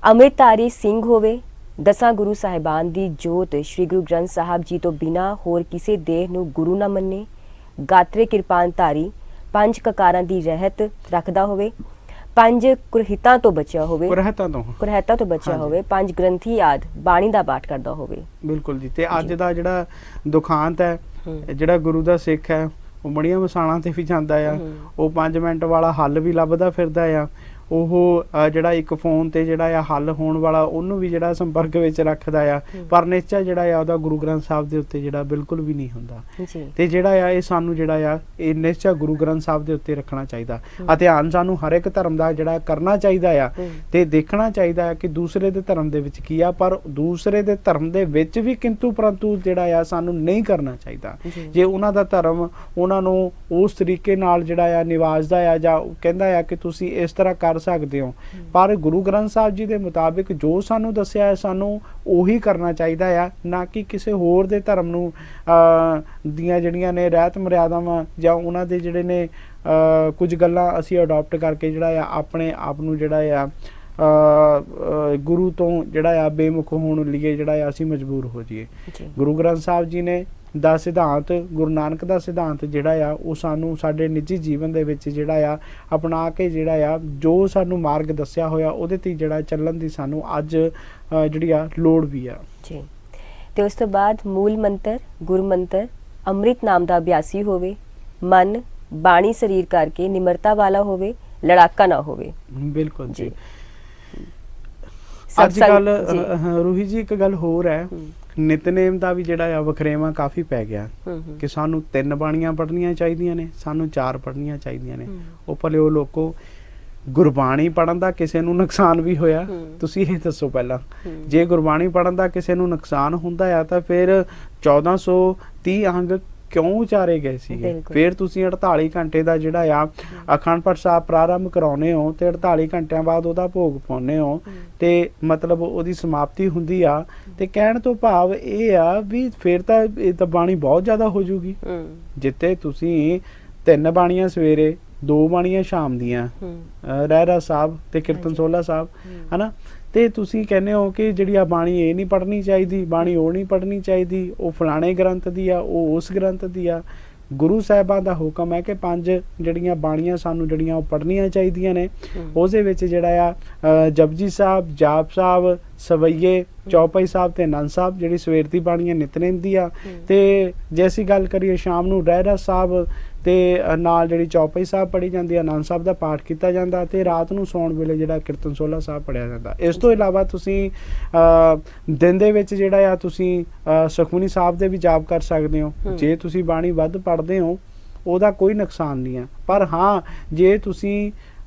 ਅੰਮ੍ਰਿਤਧਾਰੀ ਸਿੰਘ ਹੋਵੇ, ਦਸਾਂ ਗੁਰੂ ਸਾਹਿਬਾਨ ਦੀ ਜੋਤ श्री गुरु ग्रंथ साहब जी ਤੋਂ ਬਿਨਾਂ ਹੋਰ ਕਿਸੇ ਦੇਹ ਨੂੰ ਗੁਰੂ ਨਾ ਮੰਨੇ, ਗਾਤਰੇ ਕਿਰਪਾਨ ਧਾਰੀ, 5 ਕਕਾਰਾਂ ਦੀ ਰਹਿਤ ਰੱਖਦਾ ਹੋਵੇ, 5 ਕੁਰਹਿਤਾਂ ਤੋਂ ਬਚਿਆ ਹੋਵੇ, ਕੁਰਹਿਤਾਂ ਤੋਂ ਬਚਿਆ ਹੋਵੇ, 5 ਗ੍ਰੰਥੀ ਆਦ ਬਾਣੀ ਦਾ ਪਾਠ ਕਰਦਾ ਹੋਵੇ। ਬਿਲਕੁਲ ਜੀ। ਤੇ ਅੱਜ ਦਾ ਜਿਹੜਾ ਦੁਖਾਂਤ ਹੈ, ਜਿਹੜਾ ਗੁਰੂ ਦਾ ਸਿੱਖ ਹੈ ਉਹ ਬੜੀਆਂ ਮਸਾਣਾਂ ਤੇ ਵੀ ਜਾਂਦਾ ਆ, ਉਹ 5 ਮਿੰਟ ਵਾਲਾ ਹੱਲ ਵੀ ਲੱਭਦਾ ਫਿਰਦਾ ਆ, ਉਹ ਜਿਹੜਾ ਇੱਕ ਫੋਨ ਤੇ ਜਿਹੜਾ ਆ ਹੱਲ ਹੋਣ ਵਾਲਾ ਉਹਨੂੰ ਵੀ ਜਿਹੜਾ ਸੰਪਰਕ ਵਿੱਚ ਰੱਖਦਾ ਆ, ਪਰ ਨਿਸ਼ਚਾ ਜਿਹੜਾ ਆ ਉਹਦਾ ਗੁਰੂ ਗ੍ਰੰਥ ਸਾਹਿਬ ਦੇ ਉੱਤੇ ਜਿਹੜਾ ਬਿਲਕੁਲ ਵੀ ਨਹੀਂ ਹੁੰਦਾ। ਤੇ ਜਿਹੜਾ ਆ ਇਹ ਸਾਨੂੰ ਜਿਹੜਾ ਆ ਇਹ ਨਿਸ਼ਚਾ ਗੁਰੂ ਗ੍ਰੰਥ ਸਾਹਿਬ ਦੇ ਉੱਤੇ ਰੱਖਣਾ ਚਾਹੀਦਾ, ਧਿਆਨ ਸਾਨੂੰ ਹਰ ਇੱਕ ਧਰਮ ਦਾ ਜਿਹੜਾ ਕਰਨਾ ਚਾਹੀਦਾ ਆ, ਤੇ ਦੇਖਣਾ ਚਾਹੀਦਾ ਆ ਕਿ ਦੂਸਰੇ ਦੇ ਧਰਮ ਦੇ ਵਿੱਚ ਕੀ ਆ, ਪਰ ਦੂਸਰੇ ਦੇ ਧਰਮ ਦੇ ਵਿੱਚ ਵੀ ਕਿੰਤੂ ਪਰੰਤੂ ਜਿਹੜਾ ਆ ਸਾਨੂੰ ਨਹੀਂ ਕਰਨਾ ਚਾਹੀਦਾ। ਜੇ ਉਹਨਾਂ ਦਾ ਧਰਮ ਉਹਨਾਂ ਨੂੰ ਉਸ ਤਰੀਕੇ ਨਾਲ ਜਿਹੜਾ ਆ ਨਿਵਾਜਦਾ ਆ, ਜਾਂ ਕਹਿੰਦਾ ਆ ਕਿ ਤੁਸੀਂ ਇਸ ਤਰ੍ਹਾਂ ਕਰ ਸਕਦੇ ਹੋ, ਪਰ ਗੁਰੂ ਗ੍ਰੰਥ ਸਾਹਿਬ ਜੀ ਦੇ ਮੁਤਾਬਿਕ ਜੋ ਸਾਨੂੰ ਦੱਸਿਆ ਹੈ ਸਾਨੂੰ ਉਹੀ ਕਰਨਾ ਚਾਹੀਦਾ ਆ, ਨਾ ਕਿ ਕਿਸੇ ਹੋਰ ਦੇ ਧਰਮ ਨੂੰ ਦੀਆਂ ਜਿਹੜੀਆਂ ਨੇ ਰਹਿਤ ਮਰਿਆਦਾਵਾਂ ਜਾਂ ਉਹਨਾਂ ਦੇ ਜਿਹੜੇ ਨੇ ਕੁਝ ਗੱਲਾਂ ਅਸੀਂ ਅਡਾਪਟ ਕਰਕੇ ਜਿਹੜਾ ਆ ਆਪਣੇ ਆਪ ਨੂੰ ਜਿਹੜਾ ਆ ਗੁਰੂ ਤੋਂ ਜਿਹੜਾ ਆ ਬੇਮੁਖ ਹੋਣ ਲਈ ਜਿਹੜਾ ਆ ਅਸੀਂ ਮਜਬੂਰ ਹੋ ਜਾਈਏ। ਗੁਰੂ ਗ੍ਰੰਥ ਸਾਹਿਬ ਜੀ ਨੇ ਦਾ ਸਿਧਾਂਤ, ਗੁਰੂ ਨਾਨਕ ਦਾ ਸਿਧਾਂਤ ਜਿਹੜਾ ਆ ਉਹ ਸਾਨੂੰ ਸਾਡੇ ਨਿੱਜੀ ਜੀਵਨ ਦੇ ਵਿੱਚ ਜਿਹੜਾ ਆ ਅਪਣਾ ਕੇ ਜਿਹੜਾ ਆ ਜੋ ਸਾਨੂੰ ਮਾਰਗ ਦੱਸਿਆ ਹੋਇਆ ਉਹਦੇ ਤੇ ਜਿਹੜਾ ਚੱਲਣ ਦੀ ਸਾਨੂੰ ਅੱਜ ਜਿਹੜੀ ਆ ਲੋੜ ਵੀ ਆ ਜੀ। ਤੇ ਉਸ ਤੋਂ ਬਾਅਦ ਮੂਲ ਮੰਤਰ, ਗੁਰੂ ਮੰਤਰ, ਅੰਮ੍ਰਿਤ ਨਾਮ ਦਾ ਅਭਿਆਸੀ ਹੋਵੇ, ਮਨ ਬਾਣੀ ਸਰੀਰ ਕਰਕੇ ਨਿਮਰਤਾ ਵਾਲਾ ਹੋਵੇ, ਲੜਾਕਾ ਨਾ ਹੋਵੇ। ਬਿਲਕੁਲ ਜੀ। ਅੱਜ ਕੱਲ ਰੂਹੀ ਜੀ ਇੱਕ ਗੱਲ ਹੋਰ ਹੈ, ਨਿਤਨੇਮ ਦਾ ਵੀ ਜਿਹੜਾ ਆ ਵਖਰੇਵਾਂ ਕਾਫੀ ਪੈ ਗਿਆ ਕਿ ਸਾਨੂੰ 3 ਬਾਣੀਆਂ ਪੜ੍ਹਨੀਆਂ ਚਾਹੀਦੀਆਂ ਨੇ, ਸਾਨੂੰ 4 ਪੜ੍ਹਨੀਆਂ ਚਾਹੀਦੀਆਂ ਨੇ। ਉਹ ਭਲੇ ਉਹ ਲੋਕੋ ਗੁਰਬਾਣੀ ਪੜ੍ਹਨ ਦਾ ਕਿਸੇ ਨੂੰ ਨੁਕਸਾਨ ਵੀ ਹੋਇਆ, ਤੁਸੀਂ ਇਹ ਦੱਸੋ ਪਹਿਲਾਂ, ਜੇ ਗੁਰਬਾਣੀ ਪੜ੍ਹਨ ਦਾ ਕਿਸੇ ਨੂੰ ਨੁਕਸਾਨ ਹੁੰਦਾ ਆ ਤਾਂ ਫਿਰ 1430 ਅੰਗ ਕਿਉਂ ਉਚਾਰੇ ਗਏ ਸੀਗੇ? ਫਿਰ ਤੁਸੀਂ 48 ਘੰਟੇ ਦਾ ਜਿਹੜਾ ਆ ਅਖੰਡ ਪਾਠ ਸਾਹਿਬ ਪ੍ਰਾਰੰਭ ਕਰਾਉਨੇ ਹੋ ਤੇ 48 ਘੰਟਿਆਂ ਬਾਅਦ ਉਹਦਾ ਭੋਗ ਪਾਉਨੇ ਹੋ, ਤੇ ਮਤਲਬ ਉਹਦੀ ਸਮਾਪਤੀ ਹੁੰਦੀ ਆ, ਤੇ ਕਹਿਣ ਤੋਂ ਭਾਵ ਇਹ ਆ ਵੀ ਫਿਰ ਤਾਂ ਇਹ ਤਾਂ ਬਾਣੀ ਬਹੁਤ ਜ਼ਿਆਦਾ ਹੋ ਜੂਗੀ। ਜਿੱਥੇ ਤੁਸੀਂ 3 ਬਾਣੀਆਂ ਸਵੇਰੇ, 2 ਬਾਣੀਆਂ ਸ਼ਾਮ ਦੀਆਂ, ਰਹਿਰਾ ਸਾਹਿਬ ਤੇ ਕੀਰਤਨ ਸੋਹਲਾ ਸਾਹਿਬ, ਹਨਾ, ਤੇ ਤੁਸੀਂ ਕਹਿੰਦੇ ਹੋ ਕਿ ਜਿਹੜੀ ਆ ਬਾਣੀ ਇਹ ਨਹੀਂ ਪੜ੍ਹਨੀ ਚਾਹੀਦੀ, ਬਾਣੀ ਉਹ ਨਹੀਂ ਪੜ੍ਹਨੀ ਚਾਹੀਦੀ, ਉਹ ਫਲਾਣੇ ਗ੍ਰੰਥ ਦੀ ਆ, ਉਹ ਉਸ ਗ੍ਰੰਥ ਦੀ ਆ। ਗੁਰੂ ਸਾਹਿਬਾਂ ਦਾ ਹੁਕਮ ਹੈ ਕਿ 5 ਜਿਹੜੀਆਂ ਬਾਣੀਆਂ ਸਾਨੂੰ ਜਿਹੜੀਆਂ ਉਹ ਪੜ੍ਹਨੀਆਂ ਚਾਹੀਦੀਆਂ ਨੇ। ਉਹਦੇ ਵਿੱਚ ਜਿਹੜਾ ਆ ਜਪਜੀ ਸਾਹਿਬ, ਜਾਪ ਸਾਹਿਬ, ਸਵਈਏ, ਚੌਪਈ ਸਾਹਿਬ ਤੇ ਆਨੰਦ ਸਾਹਿਬ ਜਿਹੜੀ ਸਵੇਰ ਦੀ ਬਾਣੀ ਹੈ ਨਿਤਨੇਮ ਦੀ ਆ। ਤੇ ਜੇ ਅਸੀਂ ਗੱਲ ਕਰੀਏ ਸ਼ਾਮ ਨੂੰ ਰਹਿਰਾਸ ਸਾਹਿਬ ਤੇ ਨਾਲ ਜਿਹੜੀ ਚੌਪਈ ਸਾਹਿਬ ਪੜ੍ਹੀ ਜਾਂਦੀ ਹੈ, ਆਨੰਦ ਸਾਹਿਬ ਦਾ ਪਾਠ ਕੀਤਾ ਜਾਂਦਾ ਤੇ ਰਾਤ ਨੂੰ ਸੌਣ ਵੇਲੇ ਜਿਹੜਾ ਕੀਰਤਨ ਸੋਹਲਾ ਸਾਹਿਬ ਪੜ੍ਹਿਆ ਜਾਂਦਾ। ਇਸ ਤੋਂ ਇਲਾਵਾ ਤੁਸੀਂ ਦਿਨ ਦੇ ਵਿੱਚ ਜਿਹੜਾ ਆ ਤੁਸੀਂ ਸੁਖਮਨੀ ਸਾਹਿਬ ਦੇ ਵੀ ਜਾਪ ਕਰ ਸਕਦੇ ਹੋ। ਜੇ ਤੁਸੀਂ ਬਾਣੀ ਵੱਧ ਪੜ੍ਹਦੇ ਹੋ ਉਹਦਾ ਕੋਈ ਨੁਕਸਾਨ ਨਹੀਂ ਹੈ, ਪਰ ਹਾਂ ਜੇ ਤੁਸੀਂ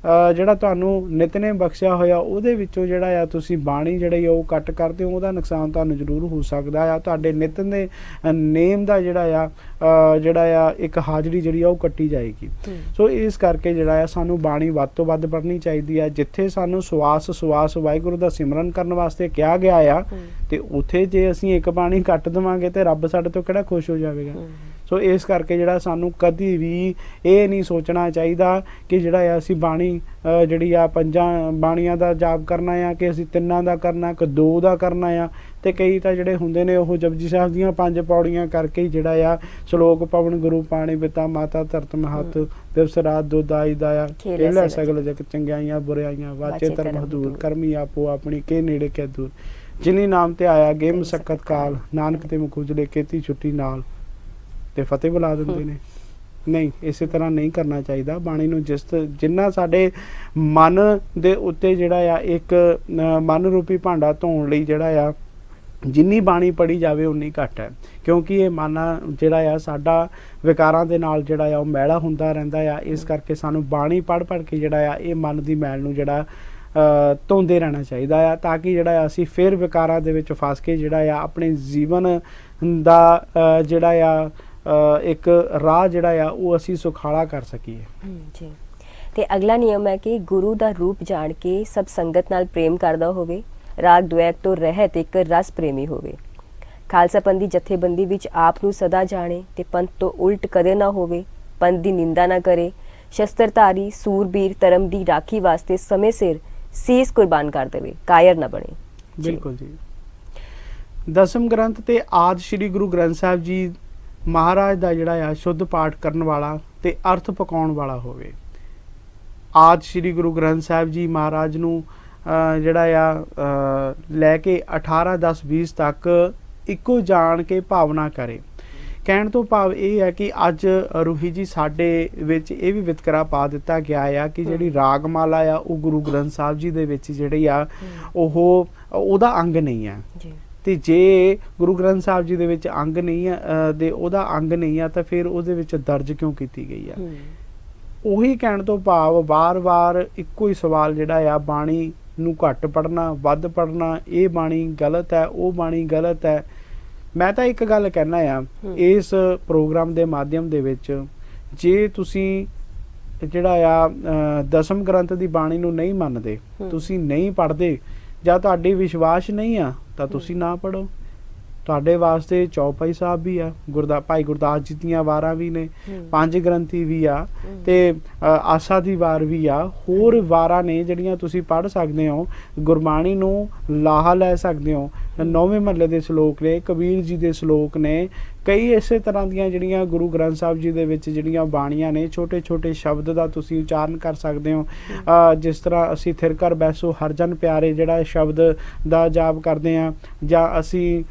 ਜਿਹੜਾ ਤੁਹਾਨੂੰ ਨਿਤਨੇਮ ਬਖਸ਼ਿਆ ਹੋਇਆ ਉਹਦੇ ਵਿੱਚੋਂ ਜਿਹੜਾ ਆ ਤੁਸੀਂ ਬਾਣੀ ਜਿਹੜੀ ਉਹ ਕੱਟ ਕਰਦੇ ਹੋ, ਉਹਦਾ ਨੁਕਸਾਨ ਤੁਹਾਨੂੰ ਜ਼ਰੂਰ ਹੋ ਸਕਦਾ ਆ। ਤੁਹਾਡੇ ਨਿਤਨ ਦੇ ਨੇਮ ਦਾ ਜਿਹੜਾ ਆ ਇੱਕ ਹਾਜ਼ਰੀ ਜਿਹੜੀ ਆ ਉਹ ਕੱਟੀ ਜਾਏਗੀ। ਸੋ ਇਸ ਕਰਕੇ ਜਿਹੜਾ ਆ ਸਾਨੂੰ ਬਾਣੀ ਵੱਧ ਤੋਂ ਵੱਧ ਪੜ੍ਹਨੀ ਚਾਹੀਦੀ ਆ। ਜਿੱਥੇ ਸਾਨੂੰ ਸਵਾਸ ਵਾਹਿਗੁਰੂ ਦਾ ਸਿਮਰਨ ਕਰਨ ਵਾਸਤੇ ਕਿਹਾ ਗਿਆ ਆ, ਤੇ ਉੱਥੇ ਜੇ ਅਸੀਂ ਇੱਕ ਬਾਣੀ ਕੱਟ ਦੇਵਾਂਗੇ ਤੇ ਰੱਬ ਸਾਡੇ ਤੋਂ ਕਿਹੜਾ ਖੁਸ਼ ਹੋ ਜਾਵੇਗਾ। ਸੋ ਇਸ ਕਰਕੇ ਜਿਹੜਾ ਸਾਨੂੰ ਕਦੀ ਵੀ ਇਹ ਨਹੀਂ ਸੋਚਣਾ ਚਾਹੀਦਾ ਕਿ ਜਿਹੜਾ ਆ ਅਸੀਂ ਬਾਣੀ ਜਿਹੜੀ ਆ 5 ਬਾਣੀਆਂ ਦਾ ਜਾਪ ਕਰਨਾ ਆ, ਕਿ ਅਸੀਂ 3 ਦਾ ਕਰਨਾ, ਕਿ 2 ਦਾ ਕਰਨਾ ਆ। ਤੇ ਕਈ ਤਾਂ ਜਿਹੜੇ ਹੁੰਦੇ ਨੇ ਉਹ ਜਪਜੀ ਸਾਹਿਬ ਦੀਆਂ 5 ਪੌੜੀਆਂ ਕਰਕੇ ਹੀ ਜਿਹੜਾ ਆ ਸ਼ਲੋਕ ਪਵਨ ਗੁਰੂ ਪਾਣੀ ਪਿਤਾ ਮਾਤਾ ਧਰਤ ਮਹੱਤ ਦਿਵਸ ਰਾਤ ਦੁੱਧ ਆਈ ਦਾਇਆ ਖੇਲੇ ਸਗਲ ਜਗ ਚੰਗਿਆਈਆਂ ਬੁਰਾਈਆਂ ਵਾਚੇ ਧਰਮ ਹਦੂਰ ਕਰਮੀ ਆਪੋ ਆਪਣੀ ਕੇ ਨੇੜੇ ਕੇ ਦੂਰ ਜਿਨੀ ਨਾਮ ਤੇ ਆਇਆ ਗੇ ਮਸਕਤ ਕਾਲ ਨਾਨਕ ਤੇ ਮੁਖ ਉਜਲੇ ਕੀਤੀ ਛੁੱਟੀ ਨਾਲ ਤੇ ਫਤਿਹ ਬੁਲਾ ਦਿੰਦੇ ਨੇ। ਨਹੀਂ, ਇਸੇ ਤਰ੍ਹਾਂ ਨਹੀਂ ਕਰਨਾ ਚਾਹੀਦਾ। ਬਾਣੀ ਨੂੰ ਜਿੰਨਾ ਸਾਡੇ ਮਨ ਦੇ ਉੱਤੇ ਜਿਹੜਾ ਆ ਇੱਕ ਮਨ ਰੂਪੀ ਭਾਂਡਾ ਧੋਣ ਲਈ ਜਿਹੜਾ ਆ ਜਿੰਨੀ ਬਾਣੀ ਪੜ੍ਹੀ ਜਾਵੇ ਉਨੀ ਘੱਟ ਹੈ, ਕਿਉਂਕਿ ਇਹ ਮਨ ਜਿਹੜਾ ਆ ਸਾਡਾ ਵਿਕਾਰਾਂ ਦੇ ਨਾਲ ਜਿਹੜਾ ਆ ਉਹ ਮੈਲਾ ਹੁੰਦਾ ਰਹਿੰਦਾ ਆ। ਇਸ ਕਰਕੇ ਸਾਨੂੰ ਬਾਣੀ ਪੜ੍ਹ ਕੇ ਜਿਹੜਾ ਆ ਇਹ ਮਨ ਦੀ ਮੈਲ ਨੂੰ ਜਿਹੜਾ ਧੋਂਦੇ ਰਹਿਣਾ ਚਾਹੀਦਾ ਆ, ਤਾਂ ਕਿ ਜਿਹੜਾ ਅਸੀਂ ਫਿਰ ਵਿਕਾਰਾਂ ਦੇ ਵਿੱਚ ਫਸ ਕੇ ਜਿਹੜਾ ਆ ਆਪਣੇ ਜੀਵਨ ਦਾ ਜਿਹੜਾ ਆ ਇੱਕ ਰਾਹ ਜਿਹੜਾ ਆ ਉਹ ਅਸੀਂ ਸੁਖਾਲਾ ਕਰ ਸਕੀਏ। ਜੀ। ਤੇ ਅਗਲਾ ਨਿਯਮ ਹੈ ਕਿ ਗੁਰੂ ਦਾ ਰੂਪ ਜਾਣ ਕੇ ਸਭ ਸੰਗਤ ਨਾਲ ਪ੍ਰੇਮ ਕਰਦਾ ਹੋਵੇ, ਰਾਗ ਦੁਆਇਕ ਤੋਂ ਰਹਿਤ ਇੱਕ ਰਸ ਪ੍ਰੇਮੀ ਹੋਵੇ, ਖਾਲਸਾ ਪੰਥ ਦੀ ਜਥੇਬੰਦੀ ਵਿੱਚ ਆਪ ਨੂੰ ਸਦਾ ਜਾਣੇ ਤੇ ਪੰਥ ਤੋਂ ਉਲਟ ਕਦੇ ਨਾ ਹੋਵੇ, ਪੰਥ ਦੀ ਨਿੰਦਾ ਨਾ ਕਰੇ, ਸ਼ਸਤਰਧਾਰੀ ਸੂਰਬੀਰ ਧਰਮ ਦੀ ਰਾਖੀ ਵਾਸਤੇ ਸਮੇਂ ਸਿਰ ਸੀਸ ਕੁਰਬਾਨ ਕਰ ਦੇਵੇ, ਕਾਇਰ ਨਾ ਬਣੇ। ਬਿਲਕੁਲ ਜੀ। ਦਸਮ ਗ੍ਰੰਥ ਤੇ ਆਦ ਸ਼੍ਰੀ ਗੁਰੂ ਗ੍ਰੰਥ ਸਾਹਿਬ ਜੀ ਮਹਾਰਾਜ ਦਾ ਜਿਹੜਾ ਆ ਸ਼ੁੱਧ ਪਾਠ ਕਰਨ ਵਾਲਾ ਤੇ ਅਰਥ ਪਕਾਉਣ ਵਾਲਾ ਹੋਵੇ। ਆਦ ਸ਼੍ਰੀ ਗੁਰੂ ਗ੍ਰੰਥ ਸਾਹਿਬ ਜੀ ਮਹਾਰਾਜ ਨੂੰ ਜਿਹੜਾ ਆ ਲੈ ਕੇ 18 10 20 ਤੱਕ ਇੱਕੋ ਜਾਣ ਕੇ ਭਾਵਨਾ ਕਰੇ। ਕਹਿਣ ਤੋਂ ਭਾਵ ਇਹ ਹੈ ਕਿ ਅੱਜ ਰੂਹੀ ਜੀ ਸਾਡੇ ਵਿੱਚ ਇਹ ਵੀ ਵਿਤਕਰਾ ਪਾ ਦਿੱਤਾ ਗਿਆ ਆ ਕਿ ਜਿਹੜੀ ਰਾਗਮਾਲਾ ਆ ਉਹ ਗੁਰੂ ਗ੍ਰੰਥ ਸਾਹਿਬ ਜੀ ਦੇ ਵਿੱਚ ਜਿਹੜੀ ਆ ਉਹਦਾ ਅੰਗ ਨਹੀਂ ਆ। ਤੇ ਜੇ ਗੁਰੂ ਗ੍ਰੰਥ ਸਾਹਿਬ ਜੀ ਦੇ ਵਿੱਚ ਅੰਗ ਨਹੀਂ ਆ ਦੇ ਉਹਦਾ ਅੰਗ ਨਹੀਂ ਆ ਤਾਂ ਫਿਰ ਉਹਦੇ ਵਿੱਚ ਦਰਜ ਕਿਉਂ ਕੀਤੀ ਗਈ ਆ। ਉਹੀ ਕਹਿਣ ਤੋਂ ਭਾਵ ਵਾਰ-ਵਾਰ ਇੱਕੋ ਹੀ ਸਵਾਲ ਜਿਹੜਾ ਆ ਬਾਣੀ ਨੂੰ ਘੱਟ ਪੜ੍ਹਨਾ ਵੱਧ ਪੜ੍ਹਨਾ, ਇਹ ਬਾਣੀ ਗਲਤ ਹੈ, ਉਹ ਬਾਣੀ ਗਲਤ ਹੈ। ਮੈਂ ਤਾਂ ਇੱਕ ਗੱਲ ਕਹਿਣਾ ਆ ਇਸ ਪ੍ਰੋਗਰਾਮ ਦੇ ਮਾਧਿਅਮ ਦੇ ਵਿੱਚ, ਜੇ ਤੁਸੀਂ ਜਿਹੜਾ ਆ ਦਸਮ ਗ੍ਰੰਥ ਦੀ ਬਾਣੀ ਨੂੰ ਨਹੀਂ ਮੰਨਦੇ, ਤੁਸੀਂ ਨਹੀਂ ਪੜ੍ਹਦੇ ਜਾਂ ਤੁਹਾਡੀ ਵਿਸ਼ਵਾਸ ਨਹੀਂ ਆ ਤਾਂ ਤੁਸੀਂ ਨਾ ਪੜ੍ਹੋ। ਤੁਹਾਡੇ ਵਾਸਤੇ ਚੌਪਈ ਸਾਹਿਬ ਵੀ ਆ, ਭਾਈ ਗੁਰਦਾਸ ਜੀ ਦੀਆਂ ਵਾਰਾਂ ਵੀ ਨੇ, 5 ਗ੍ਰੰਥੀ ਵੀ ਆ ਤੇ ਆਸਾ ਦੀ ਵਾਰ ਵੀ ਆ, ਹੋਰ ਵਾਰਾਂ ਨੇ ਜਿਹੜੀਆਂ ਤੁਸੀਂ ਪੜ੍ਹ ਸਕਦੇ ਹੋ। ਗੁਰਬਾਣੀ ਨੂੰ ਲਾਹਾ ਲੈ ਸਕਦੇ ਹੋ। 9ਵੇਂ ਮਹੱਲੇ ਦੇ ਸ਼ਲੋਕ ਨੇ, ਕਬੀਰ ਜੀ ਦੇ ਸ਼ਲੋਕ ਨੇ, ਕਈ ਇਸੇ ਤਰ੍ਹਾਂ ਦੀਆਂ ਜਿਹੜੀਆਂ ਗੁਰੂ ਗ੍ਰੰਥ ਸਾਹਿਬ ਜੀ ਦੇ ਵਿੱਚ ਜਿਹੜੀਆਂ ਬਾਣੀਆਂ ਨੇ, ਛੋਟੇ ਛੋਟੇ ਸ਼ਬਦ ਦਾ ਤੁਸੀਂ ਉਚਾਰਨ ਕਰ ਸਕਦੇ ਹੋ। ਜਿਸ ਤਰ੍ਹਾਂ ਅਸੀਂ ਥਿਰ ਕਰ ਬੈਸੋ ਹਰ ਜਨ ਪਿਆਰੇ ਜਿਹੜਾ ਸ਼ਬਦ ਦਾ ਜਾਪ ਕਰਦੇ ਹਾਂ, ਜਾਂ ਅਸੀਂ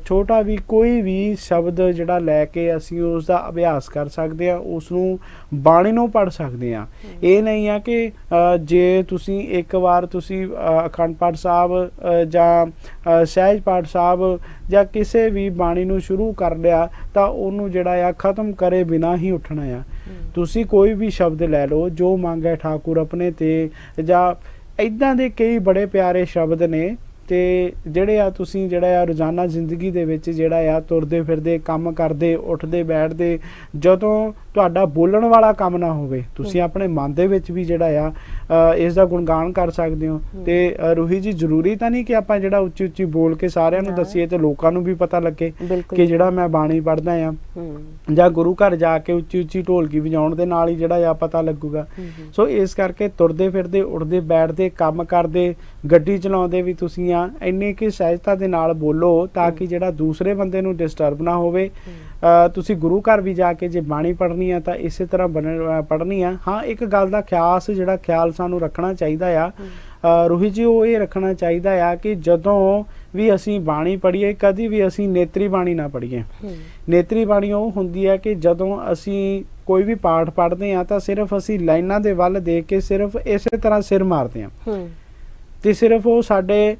ਛੋਟਾ ਵੀ ਕੋਈ ਵੀ ਸ਼ਬਦ ਜਿਹੜਾ ਲੈ ਕੇ ਅਸੀਂ ਉਸ ਦਾ ਅਭਿਆਸ ਕਰ ਸਕਦੇ ਹਾਂ, ਉਸ ਨੂੰ ਬਾਣੀ ਨੂੰ ਪੜ੍ਹ ਸਕਦੇ ਹਾਂ। ਇਹ ਨਹੀਂ ਆ ਕਿ ਜੇ ਤੁਸੀਂ ਇੱਕ ਵਾਰ ਤੁਸੀਂ ਅਖੰਡ ਪਾਠ ਸਾਹਿਬ ਜਾਂ ਸਹਿਜ ਪਾਠ ਸਾਹਿਬ ਜਾਂ ਕਿਸੇ ਵੀ ਬਾਣੀ ਨੂੰ ਸ਼ੁਰੂ ਕਰ ਲਿਆ ਤਾਂ ਉਹਨੂੰ ਜਿਹੜਾ ਆ ਖਤਮ ਕਰੇ ਬਿਨਾਂ ਹੀ ਉੱਠਣਾ ਆ। ਤੁਸੀਂ ਕੋਈ ਵੀ ਸ਼ਬਦ ਲੈ ਲਓ, ਜੋ ਮੰਗੇ ਠਾਕੁਰ ਆਪਣੇ ਤੇ, ਜਾਂ ਇੱਦਾਂ ਦੇ ਕਈ ਬੜੇ ਪਿਆਰੇ ਸ਼ਬਦ ਨੇ ਤੇ ਜਿਹੜੇ ਆ ਤੁਸੀਂ ਜਿਹੜਾ ਆ ਰੋਜ਼ਾਨਾ ਜ਼ਿੰਦਗੀ ਦੇ ਵਿੱਚ ਜਿਹੜਾ ਆ ਤੁਰਦੇ ਫਿਰਦੇ ਕੰਮ ਕਰਦੇ ਉੱਠਦੇ ਬੈਠਦੇ ਜਦੋਂ ਤੁਹਾਡਾ ਬੋਲਣ ਵਾਲਾ ਕੰਮ ਨਾ ਹੋਵੇ ਤੁਸੀਂ ਆਪਣੇ ਮਨ ਦੇ ਵਿੱਚ ਵੀ ਜਿਹੜਾ ਆ ਇਸ ਦਾ ਗੁਣਗਾਨ ਕਰ ਸਕਦੇ ਹੋ। ਤੇ ਰੂਹੀ ਜੀ ਜ਼ਰੂਰੀ ਤਾਂ ਨਹੀਂ ਕਿ ਆਪਾਂ ਜਿਹੜਾ ਉੱਚੀ ਉੱਚੀ ਬੋਲ ਕੇ ਸਾਰਿਆਂ ਨੂੰ ਦੱਸੀਏ ਤੇ ਲੋਕਾਂ ਨੂੰ ਵੀ ਪਤਾ ਲੱਗੇ ਕਿ ਜਿਹੜਾ ਮੈਂ ਬਾਣੀ ਪੜ੍ਹਦਾ ਆ, ਜਾਂ ਗੁਰੂ ਘਰ ਜਾ ਕੇ ਉੱਚੀ ਉੱਚੀ ਢੋਲਕੀ ਵਜਾਉਣ ਦੇ ਨਾਲ ਹੀ ਜਿਹੜਾ ਆ ਪਤਾ ਲੱਗੂਗਾ। ਸੋ ਇਸ ਕਰਕੇ ਤੁਰਦੇ ਫਿਰਦੇ ਉੱਠਦੇ ਬੈਠਦੇ ਕੰਮ ਕਰਦੇ ਗੱਡੀ ਚਲਾਉਂਦੇ ਵੀ ਤੁਸੀਂ ਆ ਇੰਨੀ ਕਿ ਸਹਿਜਤਾ ਦੇ ਨਾਲ ਬੋਲੋ ਤਾਂ ਕਿ ਜਿਹੜਾ ਦੂਸਰੇ ਬੰਦੇ ਨੂੰ ਡਿਸਟਰਬ ਨਾ ਹੋਵੇ। ਤੁਸੀਂ ਗੁਰੂ ਘਰ ਵੀ ਜਾ ਕੇ ਜੇ ਬਾਣੀ ਪੜ੍ਹਨੀ ਆ ਤਾਂ ਇਸੇ ਤਰ੍ਹਾਂ ਪੜ੍ਹਨੀ ਆ। ਹਾਂ, ਇੱਕ ਗੱਲ ਦਾ ਖਿਆਲ ਸਾਨੂੰ ਰੱਖਣਾ ਚਾਹੀਦਾ ਆ ਰੂਹੀ ਜੀ, ਉਹ ਇਹ ਰੱਖਣਾ ਚਾਹੀਦਾ ਆ ਕਿ ਜਦੋਂ ਵੀ ਅਸੀਂ ਬਾਣੀ ਪੜ੍ਹੀਏ ਕਦੀ ਵੀ ਅਸੀਂ ਨੇਤਰੀ ਬਾਣੀ ਨਾ ਪੜ੍ਹੀਏ। ਨੇਤਰੀ ਬਾਣੀ ਉਹ ਹੁੰਦੀ ਹੈ ਕਿ ਜਦੋਂ ਅਸੀਂ ਕੋਈ ਵੀ ਪਾਠ ਪੜ੍ਹਦੇ ਆ ਤਾਂ ਸਿਰਫ ਅਸੀਂ ਲਾਈਨਾਂ ਦੇ ਵੱਲ ਦੇਖ ਕੇ ਸਿਰਫ ਇਸੇ ਤਰ੍ਹਾਂ ਸਿਰ ਮਾਰਦੇ ਆ ਤੇ ਸਿਰਫ ਉਹ ਸਾਡੇ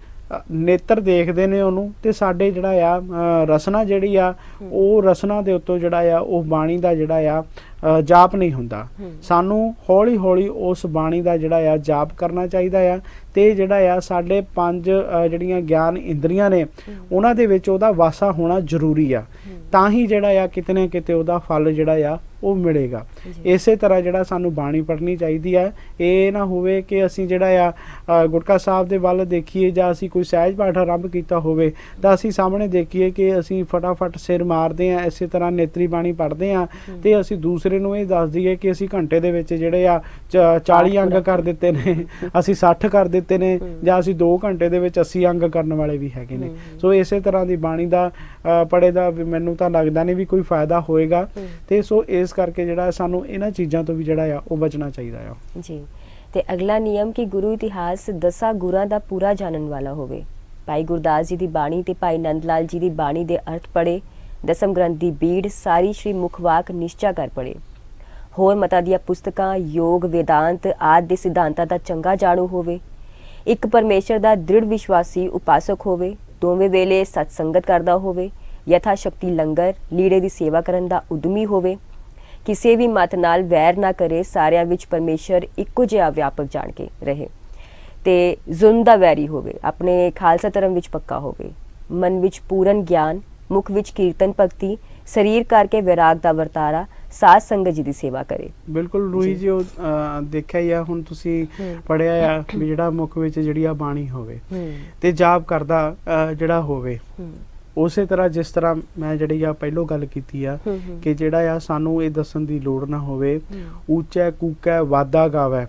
ਨੇਤਰ ਦੇਖਦੇ ਨੇ ਉਹਨੂੰ ਤੇ ਸਾਡੇ ਜਿਹੜਾ ਆ ਰਸਨਾ ਜਿਹੜੀ ਆ ਉਹ ਰਸਨਾ ਦੇ ਉੱਤੋਂ ਜਿਹੜਾ ਆ ਉਹ ਬਾਣੀ ਦਾ ਜਿਹੜਾ ਆ ਜਾਪ ਨਹੀਂ ਹੁੰਦਾ। ਸਾਨੂੰ ਹੌਲੀ ਹੌਲੀ ਉਸ ਬਾਣੀ ਦਾ ਜਿਹੜਾ ਆ ਜਾਪ ਕਰਨਾ ਚਾਹੀਦਾ ਆ ਤੇ ਜਿਹੜਾ ਆ ਸਾਡੇ 5 ਜਿਹੜੀਆਂ ਗਿਆਨ ਇੰਦਰੀਆਂ ਨੇ ਉਹਨਾਂ ਦੇ ਵਿੱਚ ਉਹਦਾ ਵਾਸਾ ਹੋਣਾ ਜ਼ਰੂਰੀ ਆ, ਤਾਂ ਹੀ ਜਿਹੜਾ ਆ ਕਿਤੇ ਨਾ ਕਿਤੇ ਉਹਦਾ ਫਲ ਜਿਹੜਾ ਆ ਉਹ ਮਿਲੇਗਾ। ਇਸੇ ਤਰ੍ਹਾਂ ਜਿਹੜਾ ਸਾਨੂੰ ਬਾਣੀ ਪੜ੍ਹਨੀ ਚਾਹੀਦੀ ਹੈ। ਇਹ ਨਾ ਹੋਵੇ ਕਿ ਅਸੀਂ ਜਿਹੜਾ ਆ ਗੁਟਕਾ ਸਾਹਿਬ ਦੇ ਵੱਲ ਦੇਖੀਏ ਜਾਂ ਅਸੀਂ ਕੋਈ ਸਹਿਜ ਪਾਠ ਆਰੰਭ ਕੀਤਾ ਹੋਵੇ ਤਾਂ ਅਸੀਂ ਸਾਹਮਣੇ ਦੇਖੀਏ ਕਿ ਅਸੀਂ ਫਟਾਫਟ ਸਿਰ ਮਾਰਦੇ ਹਾਂ, ਇਸੇ ਤਰ੍ਹਾਂ ਨੇਤਰੀ ਬਾਣੀ ਪੜ੍ਹਦੇ ਹਾਂ ਤੇ ਅਸੀਂ ਦੂਸਰੇ ਨੂੰ ਇਹ ਦੱਸ ਦਈਏ ਕਿ ਅਸੀਂ ਘੰਟੇ ਦੇ ਵਿੱਚ ਜਿਹੜੇ ਆ 40 ਅੰਗ ਕਰ ਦਿੱਤੇ ਨੇ, ਅਸੀਂ 60 ਕਰ ਦਿੱਤੇ ਨੇ, ਜਾਂ ਅਸੀਂ 2 ਘੰਟੇ ਦੇ ਵਿੱਚ 80 ਅੰਗ ਕਰਨ ਵਾਲੇ ਵੀ ਹੈਗੇ ਨੇ। ਸੋ ਇਸੇ ਤਰ੍ਹਾਂ ਦੀ ਬਾਣੀ ਦਾ ਪੜ੍ਹੇ ਦਾ ਮੈਨੂੰ ਤਾਂ ਲੱਗਦਾ ਨਹੀਂ ਵੀ ਕੋਈ ਫਾਇਦਾ ਹੋਏਗਾ। ਤੇ ਸੋ ਇਸ ਕਰਕੇ ਜਿਹੜਾ ਸਾਨੂੰ ਇਹਨਾਂ ਚੀਜ਼ਾਂ ਤੋਂ ਵੀ ਜਿਹੜਾ ਆ ਉਹ ਬਚਣਾ ਚਾਹੀਦਾ ਆ ਜੀ। ਤੇ ਅਗਲਾ ਨਿਯਮ ਕਿ ਗੁਰੂ ਇਤਿਹਾਸ 10 ਗੁਰਾਂ ਦਾ ਪੂਰਾ ਜਾਣਨ ਵਾਲਾ ਹੋਵੇ। ਭਾਈ ਗੁਰਦਾਸ ਜੀ ਦੀ ਬਾਣੀ ਤੇ ਭਾਈ ਨੰਦ ਲਾਲ ਜੀ ਦੀ ਬਾਣੀ ਦੇ ਅਰਥ ਪੜ੍ਹੇ, ਦਸਮ ਗ੍ਰੰਥ ਦੀ ਬੀੜ ਸਾਰੀ ਸ਼੍ਰੀ ਮੁਖਵਾਕ ਨਿਸ਼ਚਾ ਕਰ ਪੜ੍ਹੇ, ਹੋਰ ਮਤਾਂ ਦੀਆਂ ਪੁਸਤਕਾਂ ਯੋਗ ਵੇਦਾਂਤ ਆਦਿ ਦੇ ਸਿਧਾਂਤਾਂ ਦਾ ਚੰਗਾ ਜਾਣੂ ਹੋਵੇ, ਇੱਕ ਪਰਮੇਸ਼ਰ ਦਾ ਦ੍ਰਿੜ ਵਿਸ਼ਵਾਸੀ ਉਪਾਸਕ ਹੋਵੇ, ਦੋਵੇਂ ਵੇਲੇ ਸਤ ਸੰਗਤ ਕਰਦਾ ਹੋਵੇ, ਯਥਾ ਸ਼ਕਤੀ ਲੰਗਰ ਲੀੜੇ ਦੀ ਸੇਵਾ ਕਰਨ ਦਾ ਉਦਮੀ ਹੋਵੇ, ਕਿਸੇ ਵੀ ਮਤ ਨਾਲ ਵੈਰ ਨਾ ਕਰੇ, ਸਾਰਿਆਂ ਵਿੱਚ ਪਰਮੇਸ਼ਰ ਇੱਕੋ ਜਿਹਾ ਵਿਆਪਕ ਜਾਣ ਕੇ ਰਹੇ ਤੇ ਜ਼ੁਲਮ ਦਾ ਵੈਰੀ ਹੋਵੇ, ਆਪਣੇ ਖਾਲਸਾ ਧਰਮ ਵਿੱਚ ਪੱਕਾ ਹੋਵੇ, ਮਨ ਵਿੱਚ ਪੂਰਨ ਗਿਆਨ, ਮੁਖ ਵਿੱਚ ਕੀਰਤਨ ਭਗਤੀ, ਸਰੀਰ ਕਰਕੇ ਵਿਰਾਗ ਦਾ ਵਰਤਾਰਾ, ਸਾਧ ਸੰਗਤ ਜੀ ਦੀ ਸੇਵਾ ਕਰੇ। ਬਿਲਕੁਲ ਰੂਹੀ ਜੀ, ਉਹ ਦੇਖਿਆ ਹੀ ਆ, ਹੁਣ ਤੁਸੀਂ ਪੜਿਆ ਆ ਵੀ ਜਿਹੜਾ ਮੁਖ ਵਿੱਚ ਜਿਹੜੀ ਆ ਬਾਣੀ ਹੋਵੇ ਤੇ ਜਾਪ ਕਰਦਾ ਜਿਹੜਾ ਹੋਵੇ। ਉਸੇ ਤਰ੍ਹਾਂ ਜਿਸ ਤਰ੍ਹਾਂ ਮੈਂ ਜਿਹੜੀ ਆ ਪਹਿਲੋਂ ਗੱਲ ਕੀਤੀ ਆ ਕਿ ਜਿਹੜਾ ਆ ਸਾਨੂੰ ਇਹ ਦੱਸਣ ਦੀ ਲੋੜ ਨਾ ਹੋਵੇ ਉੱਚਾ ਕੂਕੈ ਵਾਦਾ ਗਾਵੇ।